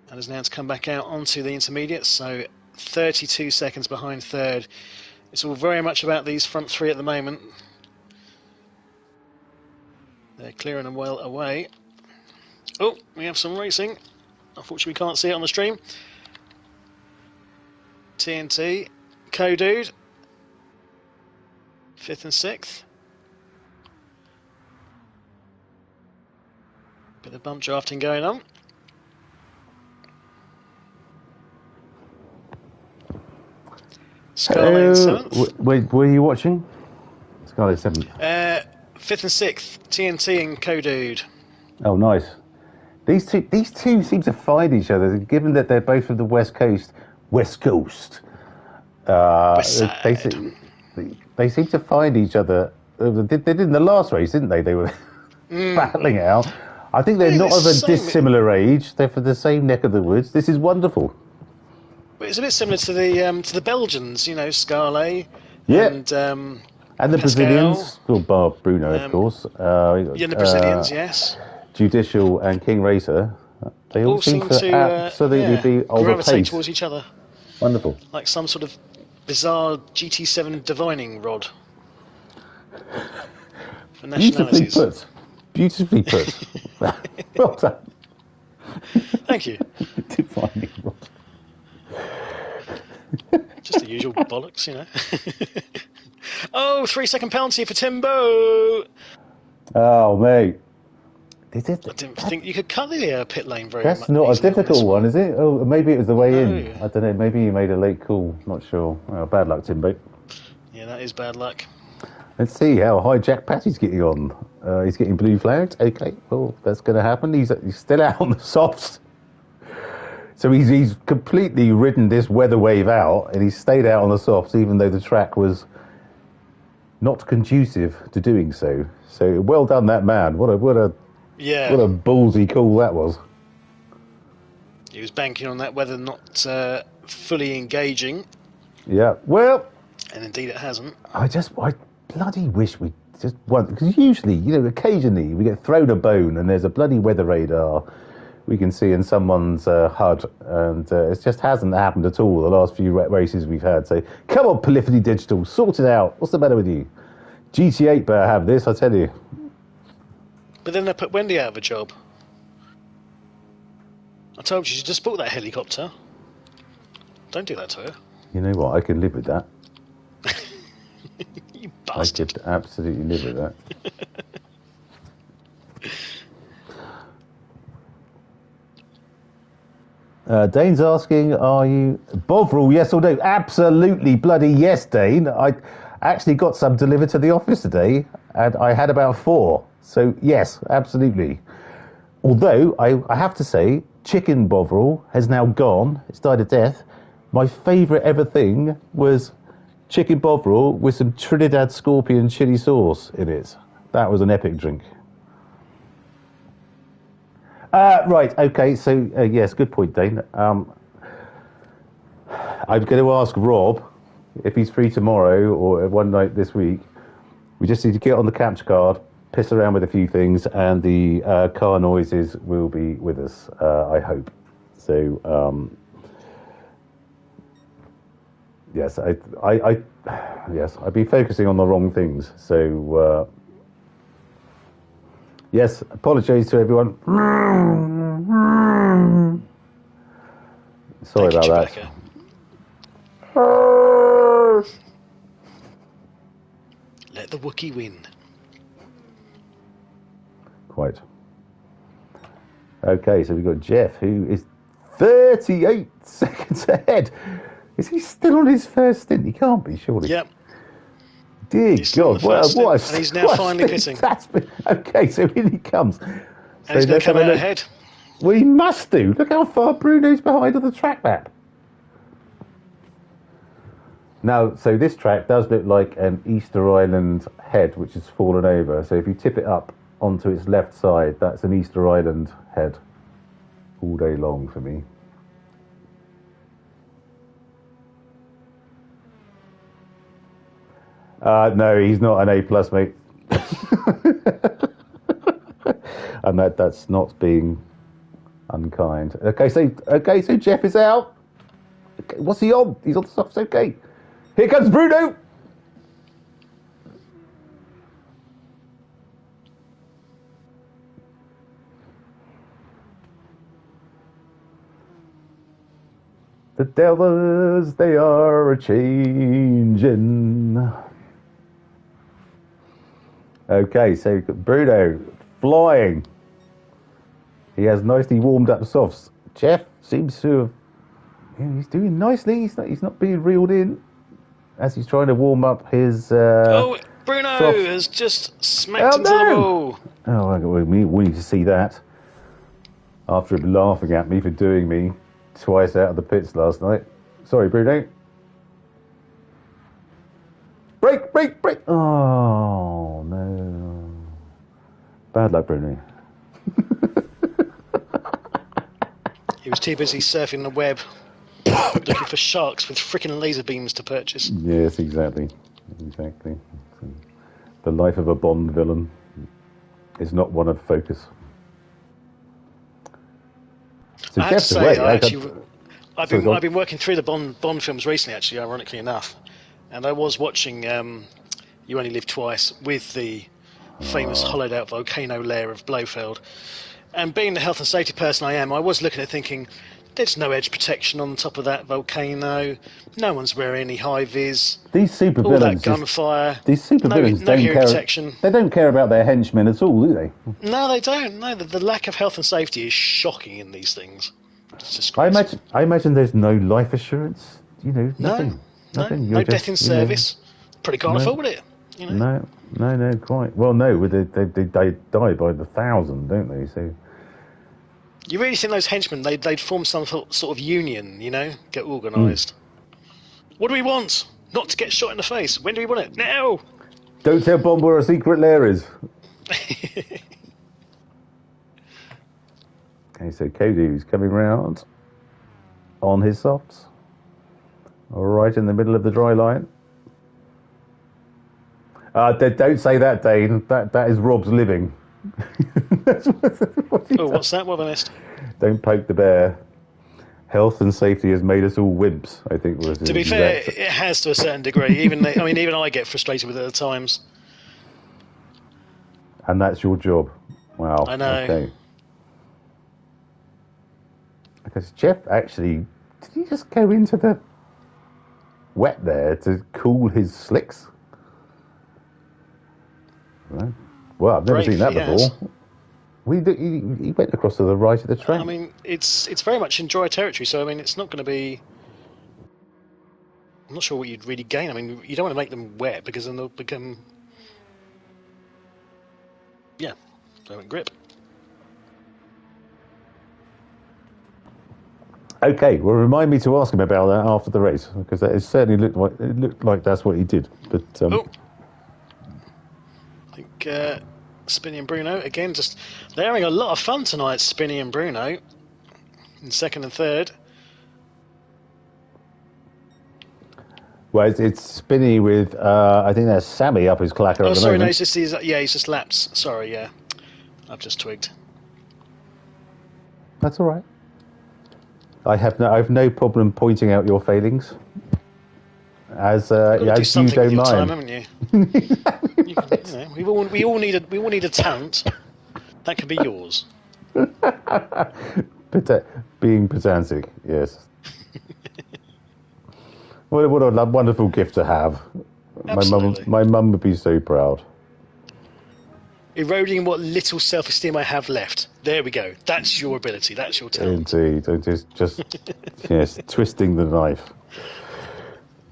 and is now to come back out onto the intermediates, so 32 seconds behind third. It's all very much about these front three at the moment. They're clearing them well away. Oh, we have some racing. Unfortunately, we can't see it on the stream. TNT, Co-Dude, 5th and 6th. Bit of bump drafting going on. Scarlett 7th. Were you watching? Scarlett 7th. 5th and 6th, TNT and Co-Dude. Oh, nice. These two seem to find each other, given that they're both from the West Coast. West Coast. They seem to find each other. They did in the last race, didn't they? They were battling it out. I think they're not of a dissimilar age. They're from the same neck of the woods. This is wonderful. But it's a bit similar to the Belgians, you know, Scarlett. Yeah. And the Pascal, Brazilians. Well, bar Bruno, of course. Yeah, the Brazilians, yes. Judicial and King Racer. They all seem to absolutely be on the gravitate pace towards each other. Wonderful. Like some sort of bizarre GT7 divining rod. For nationalities. Beautifully put. Well done. Thank you. Divining rod. Just the usual bollocks, you know. Oh, 3-second penalty for Timbo. Oh, mate. I didn't think you could cut the pit lane very much. That's not a difficult one, is it? Oh, maybe it was the way in. I don't know. Maybe you made a late call. Not sure. Oh, bad luck, Timbo. Yeah, that is bad luck. Let's see how high Jack Patty's getting on. He's getting blue flagged. Okay, well, that's going to happen. He's still out on the softs. So he's completely ridden this weather wave out, and he's stayed out on the softs, even though the track was not conducive to doing so. So well done, that man. What a ballsy call that was. He was banking on that weather not fully engaging. Yeah, well, and indeed it hasn't. I bloody wish we just won, because usually, you know, occasionally we get thrown a bone and there's a bloody weather radar we can see in someone's HUD, and it just hasn't happened at all the last few races we've had. So come on, Polyphony Digital, sort it out. What's the matter with you? GT8 better have this, I tell you. But then they put Wendy out of a job. I told you, she just bought that helicopter. Don't do that to her. You know what? I can live with that. You bastard. I could absolutely live with that. Dane's asking, are you Bovril, yes or no? Absolutely bloody yes, Dane. I actually got some delivered to the office today, and I had about 4. So yes, absolutely. Although I have to say, chicken Bovril has now gone. It's died a death. My favourite ever thing was chicken Bovril with some Trinidad Scorpion chili sauce in it. That was an epic drink. Right, okay, so yes, good point, Dane. I'm going to ask Rob if he's free tomorrow or one night this week. We just need to get on the capture card, piss around with a few things, and the car noises will be with us, I hope. So, yes, yes, I've been focusing on the wrong things. So, yes, apologies to everyone. Sorry about that. Let the Wookiee win. Quite. Okay, so we've got Jeff, who is 38 seconds ahead. Is he still on his first stint? He can't be, surely. Yep. Dear God, what and he's now finally pitting. Okay, so in he comes. And he's going to come out ahead. We must do. Look how far Bruno's behind on the track map. Now, so this track does look like an Easter Island head, which has fallen over. So if you tip it up onto its left side, that's an Easter Island head all day long for me. No, he's not an A+, mate. And that's not being unkind. Okay, so Jeff is out. Okay, what's he on? He's on the softs. Okay, here comes Bruno. The devils, they are a-changin'. Okay, so Bruno flying. He has nicely warmed up the softs. Jeff seems to have, he's doing nicely. He's not being reeled in as he's trying to warm up his. Bruno softs. Has just smacked into the wall. Oh, we need to see that. After him laughing at me for doing me twice out of the pits last night. Sorry, Bruno. Break! Oh, no. Bad luck, Bruno. He was too busy surfing the web, looking for sharks with freaking laser beams to purchase. Yes, exactly. The life of a Bond villain is not one of focus. So I have to say, I've been working through the Bond films recently, actually, ironically enough, and I was watching You Only Live Twice with the famous hollowed-out volcano lair of Blofeld. And being the health and safety person I am, I was looking at thinking, there's no edge protection on top of that volcano. No one's wearing any high-vis. These super all villains, that gunfire. These super villains no hearing protection. They don't care about their henchmen at all, do they? No, they don't. No, the lack of health and safety is shocking in these things. It's disgraceful. I imagine there's no life assurance. You know, nothing. No death in service. Pretty can't afford it. You know? No, quite. Well, no, they die by the thousand, don't they? So. You really think those henchmen, they'd form some sort of union, you know, get organised? What do we want? Not to get shot in the face. When do we want it? Now! Don't tell Bond where a secret lair is. Okay, so Kodu's coming round on his softs. Right in the middle of the dry line. Don't say that, Dane. That is Rob's living. What's that? What have I missed? Don't poke the bear. Health and safety has made us all wimps, I think. To be fair, it has to a certain degree. Even I get frustrated with it at times. And that's your job. Wow. I know. Okay. Because Jeff actually, did he just go into the wet there to cool his slicks? Right. Well, I've never seen that before. He went across to the right of the track. I mean, it's very much in dry territory, so I mean, it's not going to be. I'm not sure what you'd really gain. I mean, you don't want to make them wet because then they'll become. Yeah, they won't grip. Okay, well, remind me to ask him about that after the race because it certainly looked like that's what he did. But I think Spinny and Bruno again, they're having a lot of fun tonight. Spinny and Bruno in second and third. Well, it's Spinny with, I think that's Sammy up his clacker Oh, at the sorry, no, moment. he's just laps. Sorry, yeah. I've just twigged. That's all right. I have no problem pointing out your failings, as You've got to do as you something with don't your time, mind. haven't you? We all need a talent that can be yours. Being pedantic, yes. What a wonderful gift to have. Absolutely. My mum would be so proud. Eroding what little self-esteem I have left. There we go. That's your ability. That's your talent. Indeed, just yes, twisting the knife.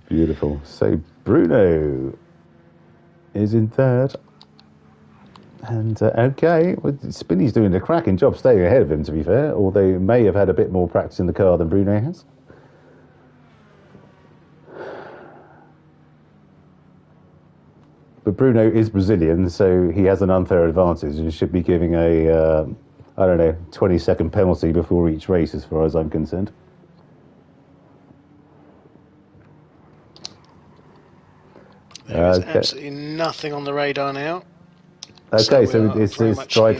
Beautiful. So Bruno is in third. And okay, well, Spinny's doing a cracking job staying ahead of him, to be fair, although he may have had a bit more practice in the car than Bruno has. But Bruno is Brazilian, so he has an unfair advantage and should be giving a, 20-second penalty before each race, as far as I'm concerned. There is absolutely nothing on the radar now. Okay, so it's dry.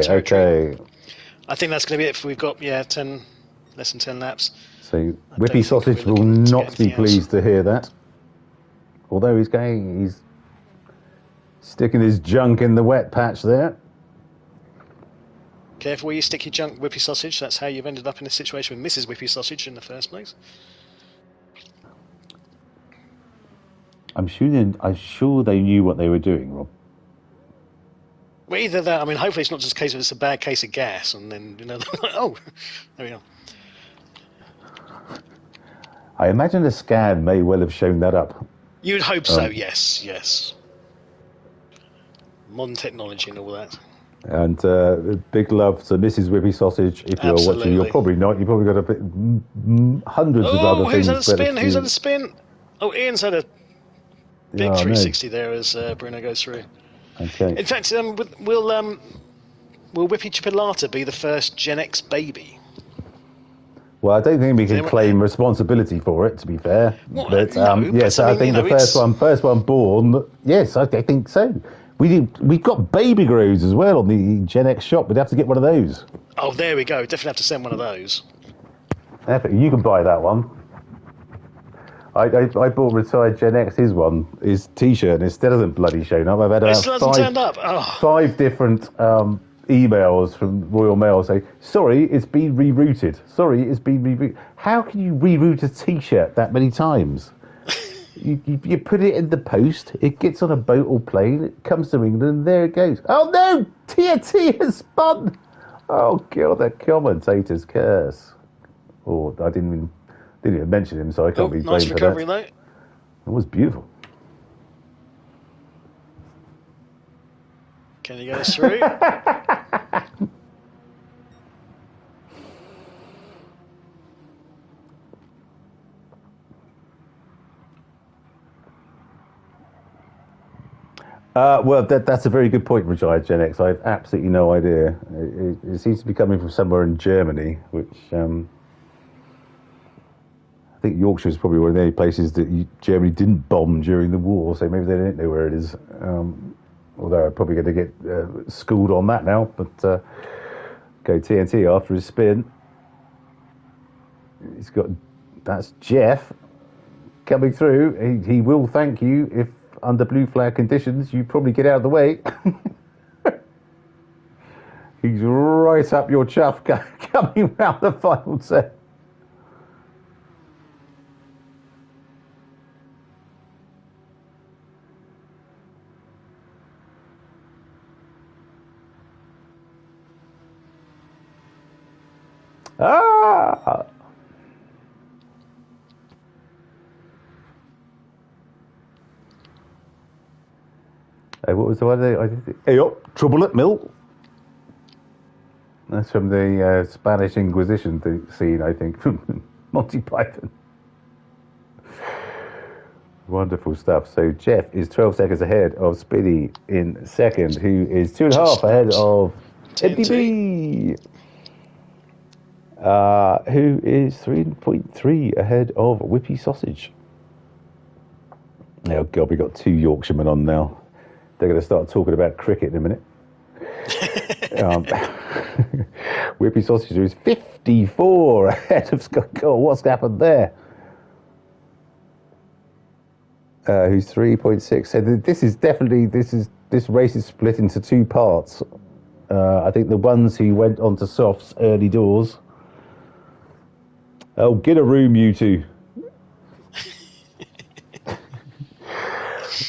Okay. I think that's going to be it. We've got less than 10 laps. So Whippy Sausage will not be pleased to hear that. Although he's sticking his junk in the wet patch there. Careful where you stick your junk, Whippy Sausage. That's how you've ended up in a situation with Mrs. Whippy Sausage in the first place. I'm sure they knew what they were doing, Rob. Well, either that. I mean, hopefully it's not just a case of it's a bad case of gas, and then oh, there we are. I imagine a scan may well have shown that up. You'd hope so. Yes. Modern technology and all that. And big love to Mrs. Whippy Sausage. If you're watching, you're probably not. You've probably got hundreds of other things. Who's had a spin? Oh, Ian's had a big 360 there as Bruno goes through. Okay. In fact, will Whippy Chipolata be the first Gen X baby? Well, I don't think we can claim responsibility for it, to be fair. Well, but no, yes, but, I think the first one born. Yes, I think so. We've got baby grows as well on the Gen X shop. We'd have to get one of those. Oh, there we go. Definitely have to send one of those. You can buy that one. I bought retired Gen X his T-shirt, and it still hasn't bloody shown up. I've had about five different emails from Royal Mail saying, sorry, it's been rerouted. How can you reroute a T-shirt that many times? you put it in the post, it gets on a boat or plane, it comes to England, and there it goes. Oh no! TNT has spun! Oh God, the commentator's curse. Oh, I didn't even mention him, so I can't be blamed for that. Nice recovery, though. It was beautiful. Can you get us through? Well, that's a very good point, retired Gen X. I have absolutely no idea. It seems to be coming from somewhere in Germany, which I think Yorkshire is probably one of the only places that Germany didn't bomb during the war, so maybe they don't know where it is. Although I'm probably going to get schooled on that now. But go TNT after his spin. That's Jeff coming through. He will thank you if, under blue flag conditions, you probably get out of the way. He's right up your chuff coming round the final turn. Ah! What was the one? Hey, trouble at Mill. That's from the Spanish Inquisition scene, I think, from Monty Python. Wonderful stuff. So Jeff is 12 seconds ahead of Spinny in second, who is 2.5 ahead of MDB. Who is 3.3 ahead of Whippy Sausage. Oh God, we got 2 Yorkshiremen on now. They're going to start talking about cricket in a minute. Whippy Sausage is 54 ahead of Scott. God, what's happened there? Who's 3.6? So this is definitely this race is split into 2 parts. I think the ones who went onto softs early doors. Oh, get a room, you two.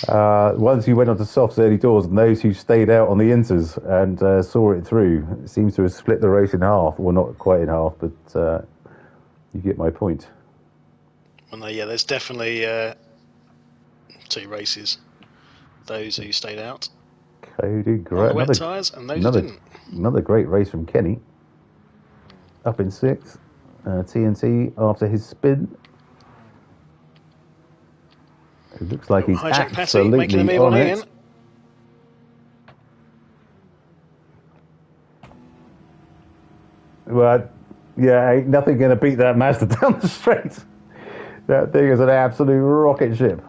Ones who went onto softs early doors and those who stayed out on the inters and saw it through. It seems to have split the race in half. Well, not quite in half, but you get my point. Well, no, yeah, there's definitely 2 races. Those who stayed out Cody, on the wet tyres and those who didn't. Another great race from Kenny. Up in 6th. TNT after his spin. It looks like he's Hijack absolutely Patty making a move on Ian. Well, yeah, ain't nothing going to beat that Mazda down the straight. That thing is an absolute rocket ship.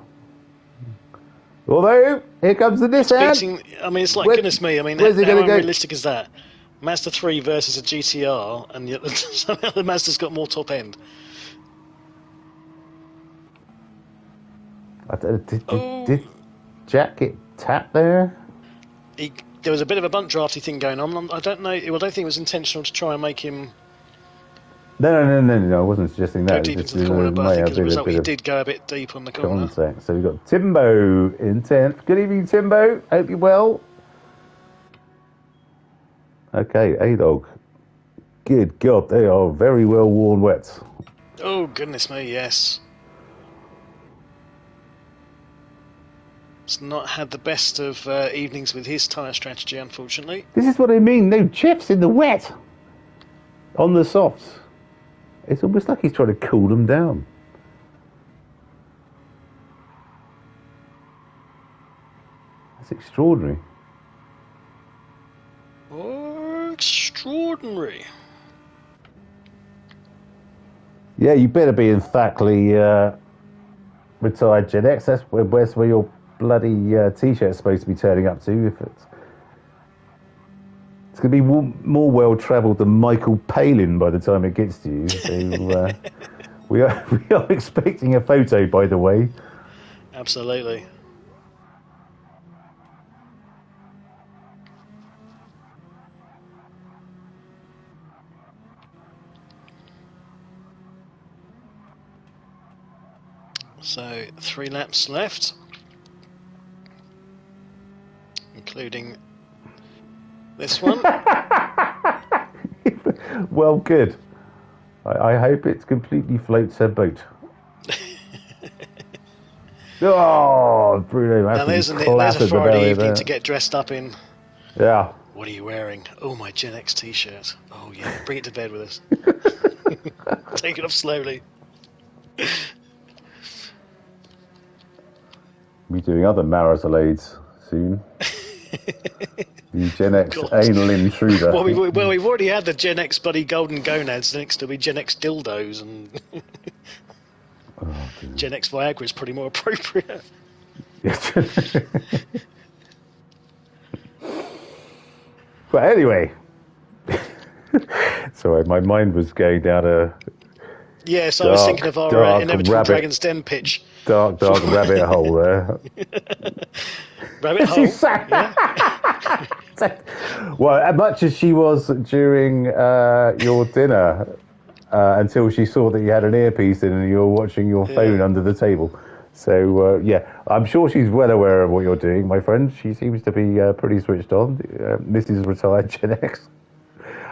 Although, here comes the Nissan. I mean, it's like, goodness me, I mean, how unrealistic is that? Mazda 3 versus a GTR, and yet somehow the Mazda's got more top end. Did Jack get tapped there? There was a bit of a bunt drafty thing going on. I don't know. I don't think it was intentional to try and make him. No. I wasn't suggesting that. Go deep into the corner, but I think as a result, he did go a bit deep on the corner. Contact. So we've got Timbo in 10th. Good evening, Timbo. Hope you're well. Okay, A-Dog. Good God, they are very well worn wets. Oh, goodness me, yes. It's not had the best of evenings with his tyre strategy, unfortunately. This is what I mean, no chips in the wet. On the softs. It's almost like he's trying to cool them down. That's extraordinary. Oh, extraordinary. Yeah, you better be in Thackley retired Gen X. That's where your bloody t-shirt's supposed to be turning up to. If it's going to be more well-travelled than Michael Palin by the time it gets to you. So we are expecting a photo, by the way. Absolutely. So 3 laps left, including this one. Well, good. I hope it completely floats her boat. Oh, Bruno! Now there's a Friday evening to get dressed up in. Yeah. What are you wearing? Oh, my Gen X t-shirt. Oh yeah, bring it to bed with us. Take it off slowly. We'll be doing other marital soon. The Gen X anal intruder. Well, we've already had the Gen X bloody golden gonads. Next to be Gen X dildos, and Gen X Viagra is pretty more appropriate. But anyway, sorry, my mind was going down a. Yes, I was thinking of our inevitable Dragon's Den pitch. Dark rabbit hole there. Rabbit hole. Yeah. Well, as much as she was during your dinner, until she saw that you had an earpiece in and you were watching your phone under the table. So, yeah, I'm sure she's well aware of what you're doing, my friend. She seems to be pretty switched on. Mrs. Retired Gen X.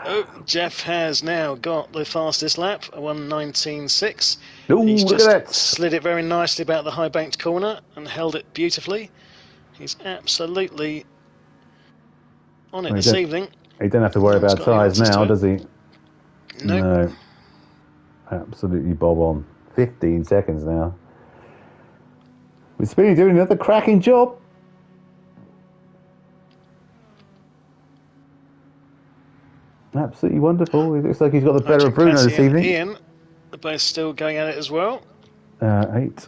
Oh, Jeff has now got the fastest lap, 1:19.6. Ooh, He's look just at that. slid it very nicely about the high banked corner and held it beautifully. He's absolutely on it this evening. He don't have to worry about tyres now, does he? Nope. No. Absolutely bob on. 15 seconds now. With Speedy doing another cracking job. Absolutely wonderful. It looks like he's got the better of Bruno this evening. Ian, they're both still going at it as well. 8.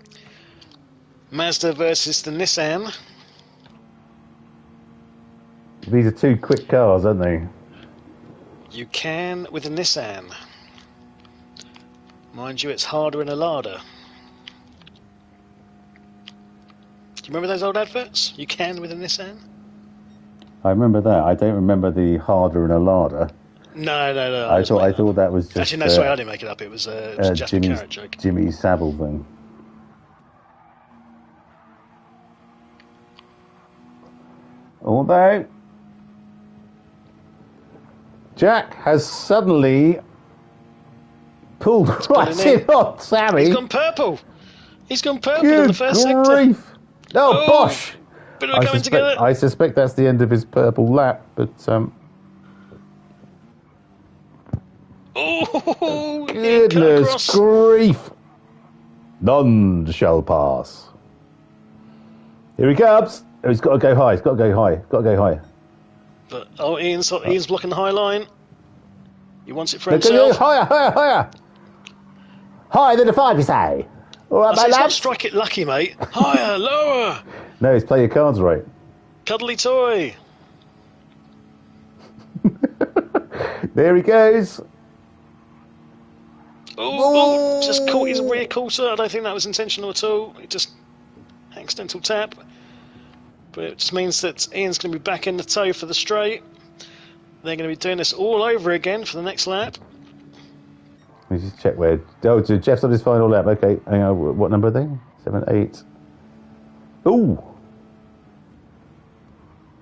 Mazda versus the Nissan. These are two quick cars, aren't they? You can with a Nissan. Mind you, it's harder in a larder. Do you remember those old adverts? You can with a Nissan? I remember that. I don't remember the harder in a larder. No. I thought that was just... Actually, no, sorry, I didn't make it up. It was a Jasper Carrot joke. Jimmy Savile thing. Although... Jack has suddenly pulled right in on Sammy. He's gone purple. He's gone purple in the first sector. Oh, Bosh! Bit of coming together. I suspect that's the end of his purple lap, but oh, goodness grief! None shall pass. Here he comes. Oh, he's got to go high. He's got to go high. Got to go high. But Ian's blocking the high line. He wants it for himself. Higher. Higher than a 5, you say? All right, my lad. Strike it lucky, mate. Higher, lower. No, he's playing your cards right. Cuddly toy. There he goes. Oh, just caught his rear quarter. I don't think that was intentional at all. It just accidental tap. But it just means that Ian's going to be back in the toe for the straight. They're going to be doing this all over again for the next lap. Let me just check where... Oh, Jeff's on his final lap. Okay, hang on. What number are they? 7, 8. Ooh!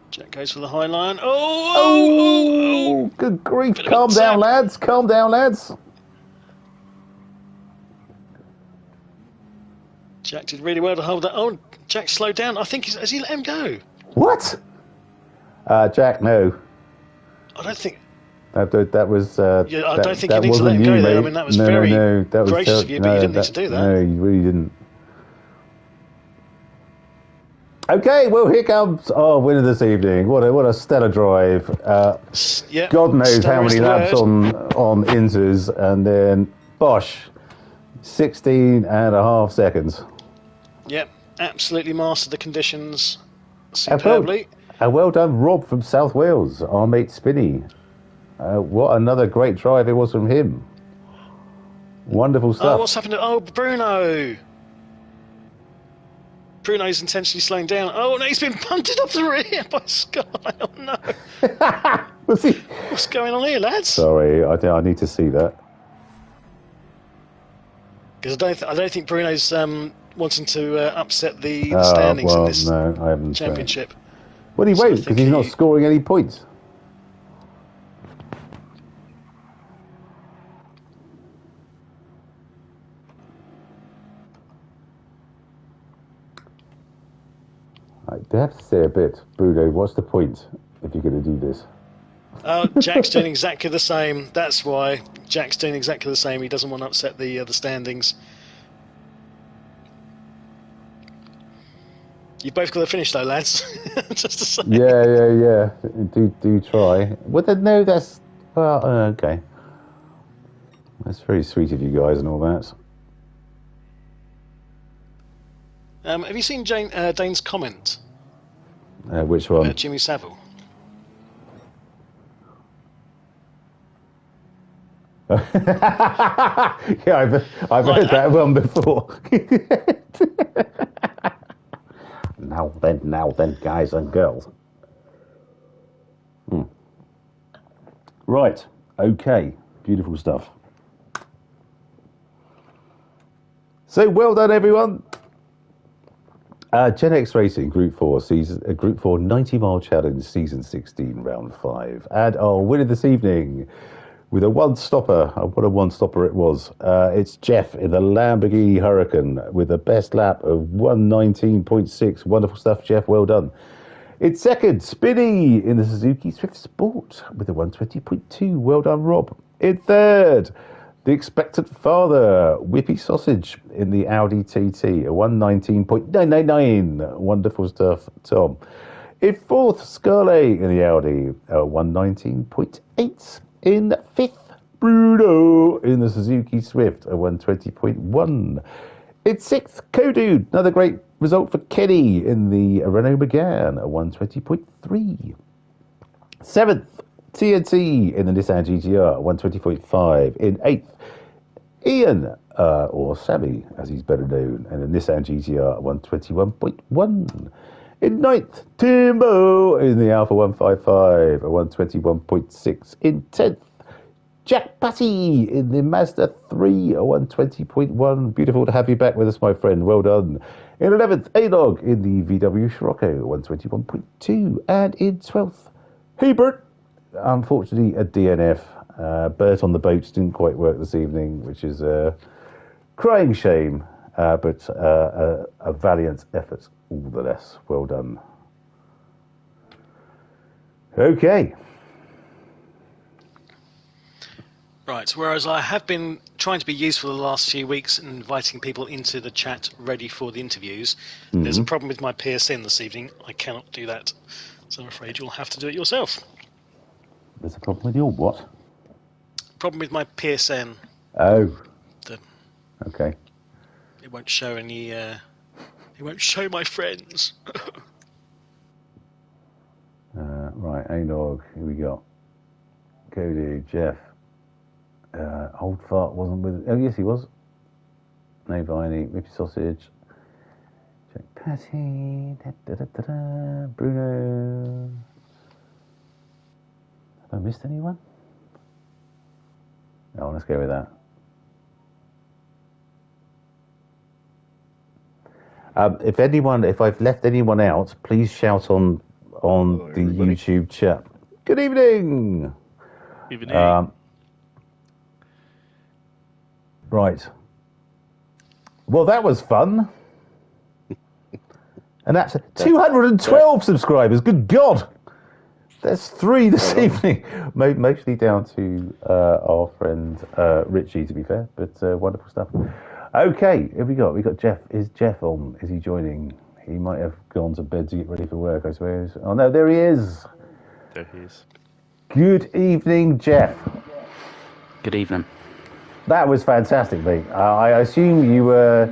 Jack goes for the high line. Oh! Good grief. Calm down, lads. Calm down, lads. Jack did really well to hold that. Oh, Jack slowed down. I think has he let him go? What? Jack, no. I don't think. That was. I don't think you need to let him go there. I mean, that was very gracious of you, but you didn't need to do that. No, you really didn't. Okay, well, here comes our winner this evening. What a stellar drive. God knows how many laps on Inters, and then Bosh, 16 and a half seconds. Yep, absolutely mastered the conditions superbly. Well done, Rob from South Wales, our mate Spinny. What another great drive it was from him. Wonderful stuff. Oh, what's happened? Oh, Bruno. Bruno's intentionally slowing down. Oh, no, he's been punted off the rear by Sky. Oh, no. What's going on here, lads? Sorry, I need to see that. Because I don't think Bruno's wanting to upset the standings in this championship. Well, he won't, because he's not scoring any points. I have to say a bit, Bruno, what's the point if you're going to do this? Jack's doing exactly the same. That's why Jack's doing exactly the same. He doesn't want to upset the standings. You've both got to finish though, lads. Just to say. Yeah. Do try. Well, then, no, that's... Well, okay. That's very sweet of you guys and all that. Have you seen Dane's comment? Which one? Jimmy Savile. Yeah, I've heard that one before. Now then, guys and girls. Right. Okay. Beautiful stuff. So well done, everyone. Gen X Racing Group 4 Group 4 90-mile challenge season 16 round 5, and our winner this evening with a one-stopper. What a one-stopper it was. It's Jeff in the Lamborghini Huracan with a best lap of 1:19.6. Wonderful stuff, Jeff. Well done. It's second, Spinny in the Suzuki Swift Sport with a 1:20.2. Well done, Rob. In third, the expectant father, Whippy Sausage in the Audi TT, a 1:19.999. Wonderful stuff, Tom. In fourth, Scarlet in the Audi, a 1:19.8. In fifth, Bruno in the Suzuki Swift, a 1:20.1. In sixth, Kodude, another great result for Kenny in the Renault Megane, a 120.3. 7th, TNT in the Nissan GTR, 120.5. In 8th, Ian, or Sammy, as he's better known, in the Nissan GTR, 121.1. In 9th, Timbo in the Alpha 155, a 121.6. In 10th, Jack Patty in the Mazda 3, a 120.1. Beautiful to have you back with us, my friend. Well done. In 11th, A-Dog in the VW Scirocco, 121.2. And in 12th, Hey Bert. Unfortunately, a DNF. Bert on the boats didn't quite work this evening, which is a crying shame, but a valiant effort all the less. Well done. Okay. Right, whereas I have been trying to be useful the last few weeks and inviting people into the chat ready for the interviews, there's a problem with my PSN this evening. I cannot do that, so I'm afraid you'll have to do it yourself. There's a problem with your what? Problem with my PSN. Oh. Okay. It won't show any, it won't show my friends. Right, A-Dog, who we got? Cody, Jeff. Old Fart wasn't with... Oh, yes, he was. No Viney, Rippy Sausage. Jack Patty. Bruno. Have I missed anyone? Oh, let's go with that. If I've left anyone out, please shout on the YouTube chat. Good evening. Evening. Right. Well, that was fun. And that's 212 subscribers. Good God. That's 3 this evening. Mostly down to our friend Richie, to be fair. But wonderful stuff. Okay, here we got. We got Jeff. Is Jeff on? Is he joining? He might have gone to bed to get ready for work, I suppose. Oh, no, there he is. There he is. Good evening, Jeff. Good evening. That was fantastic, mate. I assume you were,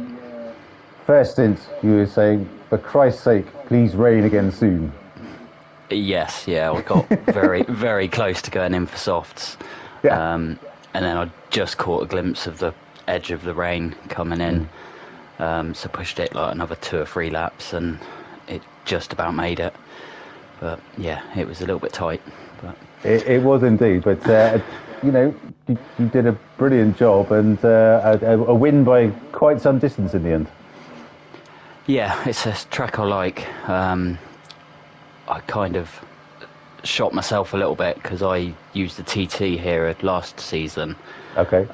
first stint, you were saying, for Christ's sake, please rain again soon. Yes, yeah, I got very, very close to going in for softs. Yeah. And then I just caught a glimpse of the edge of the rain coming in. So pushed it like another 2 or 3 laps and it just about made it. But yeah, it was a little bit tight. But It was indeed, but you did a brilliant job and a win by quite some distance in the end. yeah, it's a track I like. I kind of shot myself a little bit because I used the TT here last season. Okay.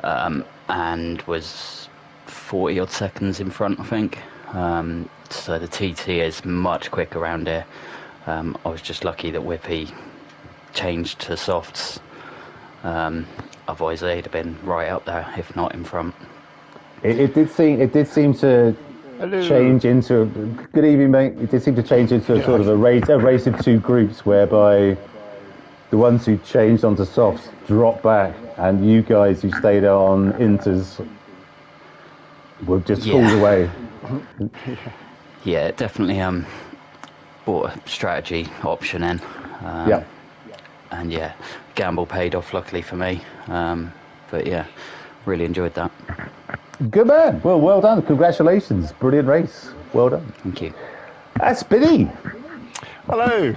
And was 40 odd seconds in front, I think. So the TT is much quicker around here. I was just lucky that Whippy changed to softs. Otherwise they'd have been right up there, if not in front. It did seem to change into good evening, mate. It did seem to change into sort of a race of 2 groups, whereby the ones who changed onto softs dropped back, and you guys who stayed on inters were just pulled away. Yeah, it definitely brought a strategy option in. Yeah. And yeah, gamble paid off luckily for me. But yeah, really enjoyed that. Good man. Well done. Congratulations. Brilliant race. Well done. Thank you. Spinny. Hello.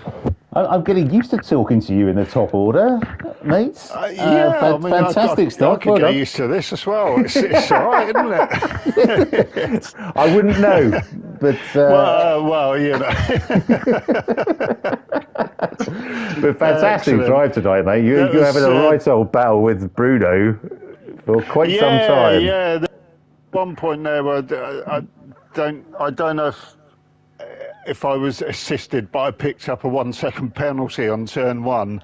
I'm getting used to talking to you in the top order, mate. Fantastic stuff. I could get used to this as well. It's all right, isn't it? I wouldn't know, but well, you know. But fantastic drive tonight, mate. You're having a right old battle with Bruno for quite some time. Yeah. There's one point there where I don't know if I was assisted, but I picked up a 1-second penalty on turn 1.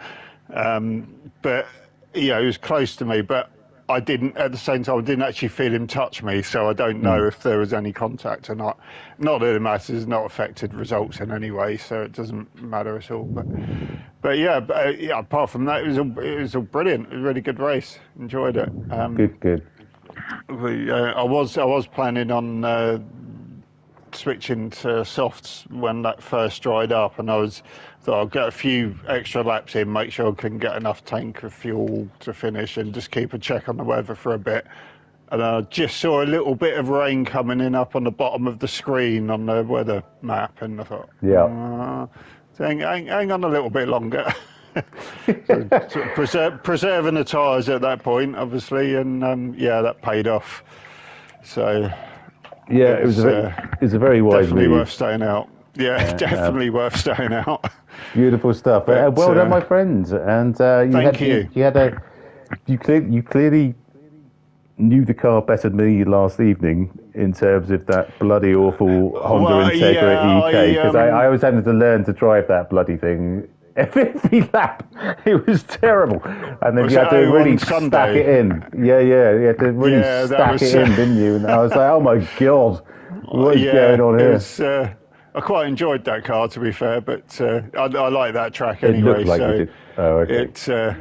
But it was close to me, but I didn't, at the same time, I didn't actually feel him touch me, so I don't know if there was any contact or not. Not that it matters, it's not affected results in any way, so it doesn't matter at all. But apart from that, it was a brilliant, a really good race. Enjoyed it. Good. I was planning on switching to softs when that first dried up, and thought I'll get a few extra laps in, make sure I can get enough tank of fuel to finish, and just keep a check on the weather for a bit. And I just saw a little bit of rain coming in up on the bottom of the screen on the weather map, and I thought, hang on a little bit longer. So preserving the tyres at that point, obviously, and that paid off. So it was a very wise definitely move. Worth staying out. Yeah, definitely worth staying out. Beautiful stuff. But, well done, my friend. And you clearly knew the car better than me last evening in terms of that bloody awful Honda Integra EK, because I was having to learn to drive that bloody thing every lap. It was terrible, and then you had to really stack it in. You had to really stack it in, didn't you? And I was like, oh my god, what is going on here? I quite enjoyed that car, to be fair, but I like that track anyway. It looked like so you did. Oh, okay. So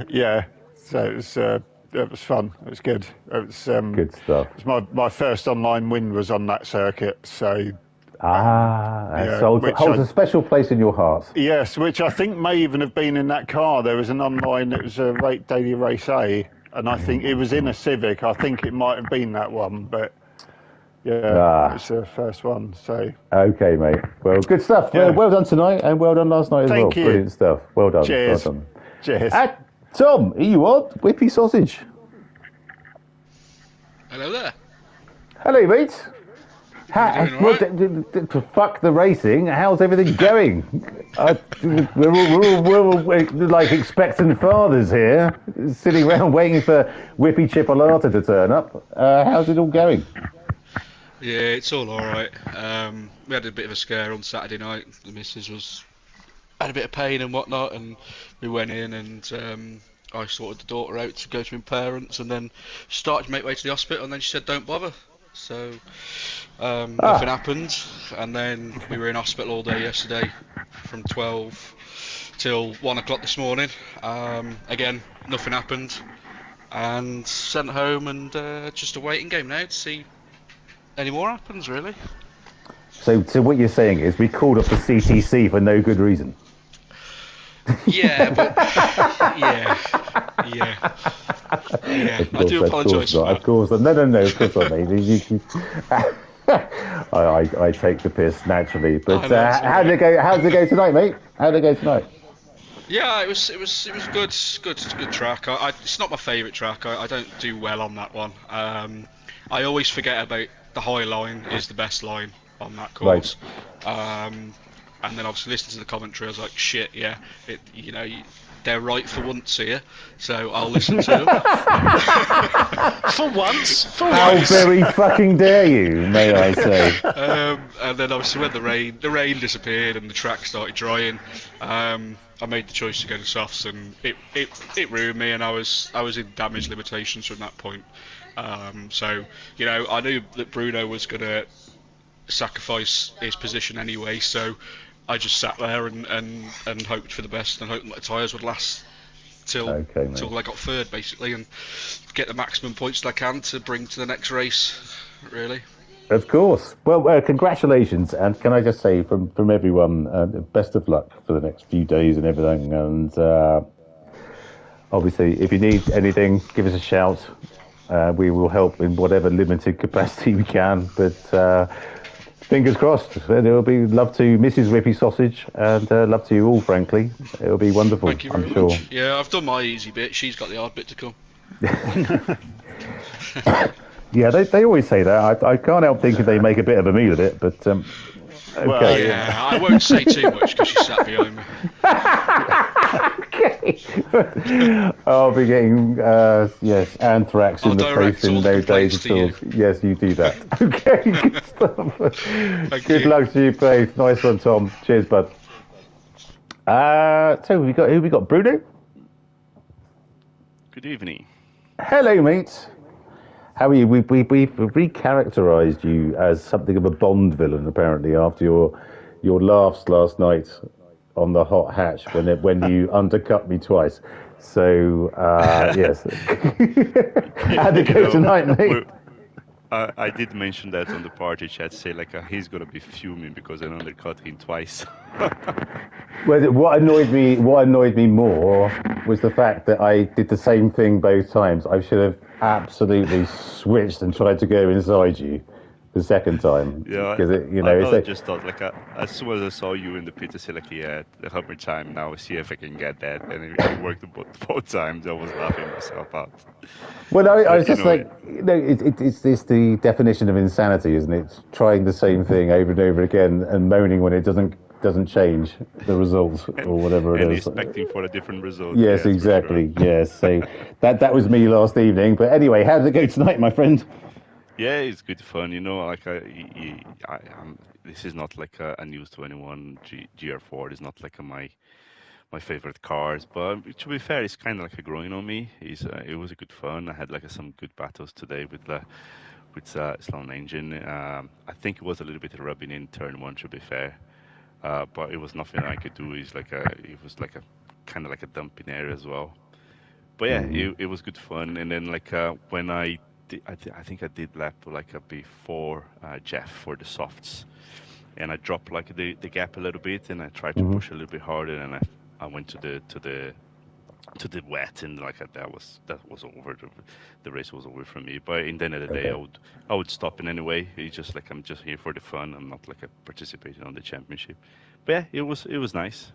it was fun. It was good. It was good stuff. It was my first online win was on that circuit, so. Holds a special place in your heart. Yes, which I think may even have been in that car. There was an online, it was a Daily Race A, and I think it was in a Civic. I think it might have been that one, but it was the first one. So okay, mate. Well, good stuff. Yeah. Well done tonight, and well done last night as well. You. Brilliant stuff. Well done. Cheers. Well done. Cheers. Tom, are you on? Whippy Sausage. Hello there. Hello, mate. Fuck the racing. How's everything going? We're all like expectant fathers here, sitting around waiting for Whippy Chipolata to turn up. How's it all going? Yeah, it's all right. We had a bit of a scare on Saturday night. The missus had a bit of pain and whatnot, and we went in and I sorted the daughter out to go to my parents, and then started to make way to the hospital, and then she said, "Don't bother." So nothing happened, and then we were in hospital all day yesterday from 12 till 1 o'clock this morning. Again, nothing happened, and sent home, and just a waiting game now to see any more happens, really. So what you're saying is we called up the CTC for no good reason. Yeah, but yeah. I do apologise for that. Of course not. No, of course not, mate. I take the piss naturally. But how did it go? How did it go tonight, mate? How did it go tonight? Yeah, it was good. Good track. It's not my favourite track. I don't do well on that one. I always forget about the high line is the best line on that course. Right. And then obviously listening to the commentary, I was like, shit, yeah, they're right for once here, so I'll listen to them. For once. How very fucking dare you, may I say. And then obviously when the rain disappeared and the track started drying, I made the choice to go to softs, and it ruined me, and I was in damage limitations from that point. So I knew that Bruno was going to sacrifice his position anyway, so I just sat there and hoped for the best, and hoped that the tyres would last till I got third, basically, and get the maximum points that I can to bring to the next race, really. Of course. Well, congratulations, and can I just say from everyone, best of luck for the next few days and everything, and obviously if you need anything, give us a shout. We will help in whatever limited capacity we can, but fingers crossed. It'll be love to Mrs. Whippy Sausage, and love to you all, frankly. It'll be wonderful, Thank you very I'm sure. Much. Yeah, I've done my easy bit. She's got the hard bit to come. Yeah, they always say that. I can't help thinking they make a bit of a meal of it, but okay. Well, yeah, I won't say too much because she sat behind me. Okay. I'll be getting anthrax in the face in no days at all. Yes, you do that. Okay, good stuff. Good luck to you both. Nice one, Tom. Cheers, bud. So who we got? Bruno. Good evening. Hello, mate. How are you? We've recharacterised you as something of a Bond villain, apparently, after your laughs last night on the hot hatch when you undercut me twice. So yes, how'd it go tonight, mate? I did mention that on the party chat, say like he's gonna be fuming because I undercut him twice. Well, what annoyed me more was the fact that I did the same thing both times. I should have absolutely switched and tried to go inside you the second time. Yeah, Because I just thought like as soon as I saw you in the pit, I said like, yeah, the hammer time now. See if I can get that, and it worked both times. I was laughing myself out. Well, I But was just like, it's the definition of insanity, isn't it? It's trying the same thing over and over again and moaning when it doesn't change the results or whatever it and is. expecting for a different result. Yes, exactly. Sure. Yes, so that was me last evening. But anyway, how did it go tonight, my friend? Yeah, it's good fun. Like this is not like a news to anyone. Gr4 is not like my favorite cars, but to be fair, it's kind of like a growing on me. It was a good fun. I had like some good battles today with Sloan Engine. I think it was a little bit rubbing in turn one, to be fair, but it was nothing I could do. It was like a kind of like a dumping area as well. But yeah, it was good fun. And then like when I think I did lap like before Jeff for the softs, and I dropped like the gap a little bit, and I tried to push a little bit harder, and I went to the wet, and like that was over. The race was over for me. But in the end of the day, I would stop in anyway. It's just like I'm just here for the fun. I'm not like participating on the championship. But yeah, it was nice.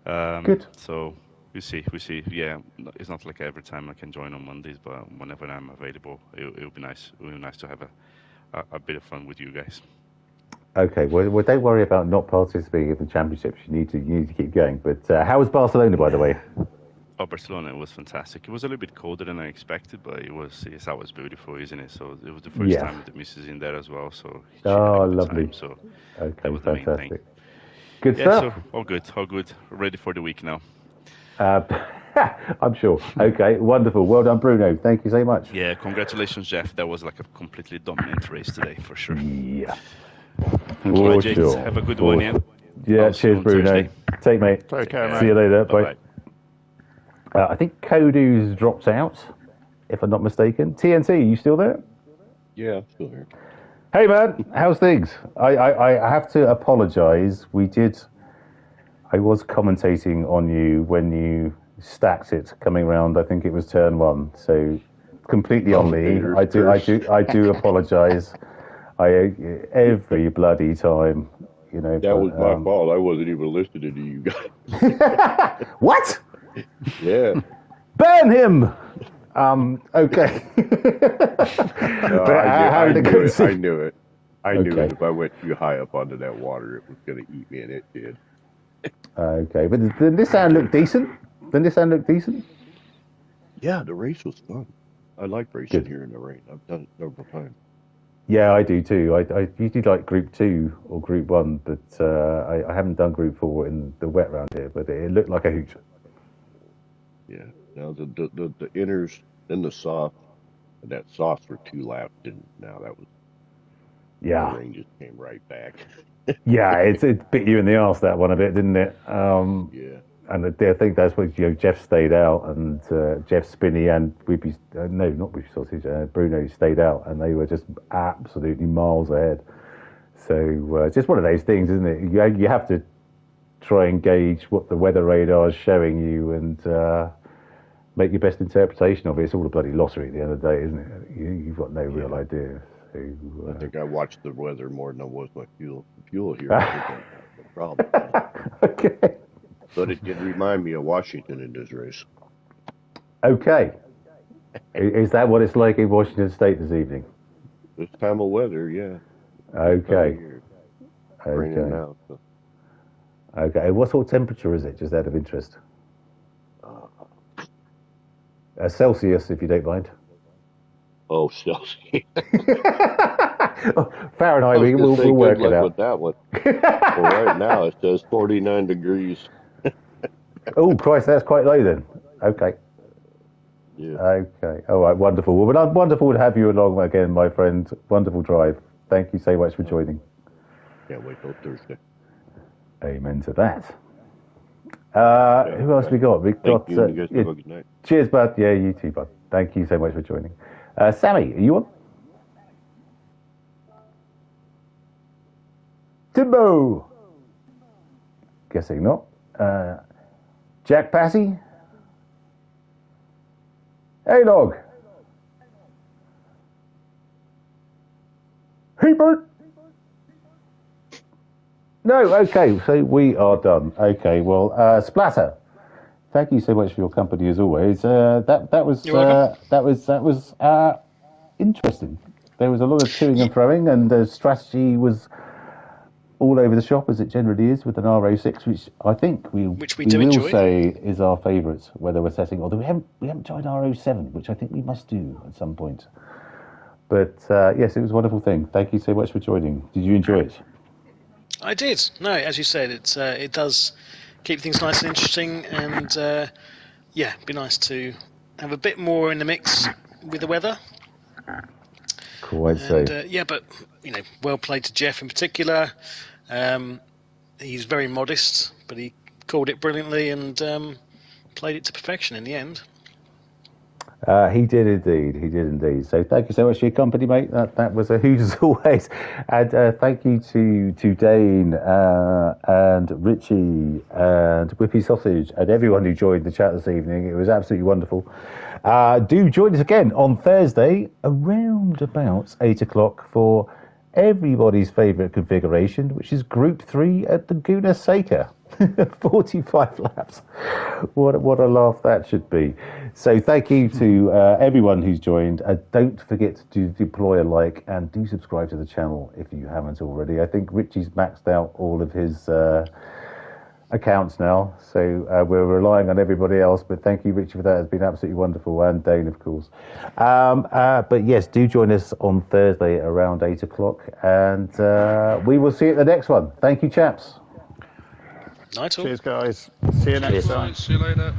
Good. So we see. Yeah, it's not like every time I can join on Mondays, but whenever I'm available, it'll be nice. It'll be nice to have a bit of fun with you guys. Okay, well, don't worry about not participating in the championships. You need to keep going. But how was Barcelona, by the way? Oh, Barcelona was fantastic. It was a little bit colder than I expected, but it's always beautiful, isn't it? So it was the first time with the missus in there as well. So she had a good lovely. time. So okay, that was the main thing. Good stuff. So all good. Ready for the week now. I'm sure. Okay, wonderful. Well done, Bruno. Thank you so much. Yeah, congratulations, Jeff. That was like a completely dominant race today, for sure. Yeah. Thank you, Jake. Sure. Have a good one, yeah? Yeah, cheers, Bruno. Thursday. Take mate. Take care, mate. See you later. Bye. I think Kodu's dropped out, if I'm not mistaken. TNT, you still there? Yeah, I'm still here. Hey, man. How's things? I have to apologise. I was commentating on you when you stacked it coming around. I think it was turn one. So completely on me. I do apologise. Every bloody time, That was my fault. I wasn't even listening to you guys. What? Yeah. Burn him. Okay. I knew it. I knew it. If I went too high up onto that water, it was going to eat me, and it did. Okay, but the Nissan looked decent. Yeah, the race was fun. I like racing here in the rain. I've done it several times. Yeah, I do too. I usually like Group 2 or Group 1, but I haven't done Group 4 in the wet round here, but it looked like a hoot. Yeah. Now the inners, then the soft, and that soft for 2 laps, and now that was... Yeah. The rain just came right back. Yeah, it bit you in the arse, that one a bit, didn't it? Yeah. And I think that's what Jeff stayed out, and Jeff Spinney and Bruno stayed out, and they were just absolutely miles ahead. So just one of those things, isn't it? You have to try and gauge what the weather radar is showing you, and make your best interpretation of it. It's all a bloody lottery at the end of the day, isn't it? You've got no real idea. So, I think I watched the weather more than I was my fuel here. I think that's the problem. Okay. But it did remind me of Washington in this race. Okay. Is that what it's like in Washington State this evening? This time of weather, yeah. Okay. Raining now. So. Okay. What sort of temperature is it, just out of interest? Celsius, if you don't mind. Oh, Celsius. Fahrenheit, we'll work it out. With that one. Well, right now it says 49 degrees. Oh, Christ, that's quite low then. Okay. Yeah. Okay. All right, wonderful. Well, wonderful to have you along again, my friend. Wonderful drive. Thank you so much for joining. Can't wait till Thursday. Amen to that. Who else we got? We got. You guys have a good night. Cheers, bud. Yeah, you too, bud. Thank you so much for joining. Sammy, are you on? Timbo. Guessing not. Jack Passy. Hey, Log. Hey, Bert. No, okay, so we are done. Okay, well, Splatter. Thank you so much for your company as always. That was interesting. There was a lot of toing and throwing, and the strategy was all over the shop as it generally is with an RO6, which I think we will enjoy. say is our favourite. Whether we're setting, although we haven't tried RO7, which I think we must do at some point. But yes, it was a wonderful thing. Thank you so much for joining. Did you enjoy it? I did. No, as you said, it does keep things nice and interesting, and yeah, it'd be nice to have a bit more in the mix with the weather. Cool, I'd say. Yeah, but well played to Jeff in particular. He's very modest, but he called it brilliantly and played it to perfection in the end. He did indeed. So thank you so much for your company, mate. That was a hoot as always. And thank you to Dane and Richie and Whippy Sausage and everyone who joined the chat this evening. It was absolutely wonderful. Do join us again on Thursday around about 8 o'clock for everybody's favourite configuration, which is Group 3 at Laguna Seca. 45 laps. What a laugh that should be. So thank you to everyone who's joined. Don't forget to deploy a like and do subscribe to the channel if you haven't already. I think Richie's maxed out all of his accounts now, so we're relying on everybody else, but thank you, Richie, for that. It's been absolutely wonderful, and Dane, of course. But yes, do join us on Thursday around 8 o'clock, and we will see you at the next one. Thank you, chaps. Night all. Cheers, guys. See you next time. See you later.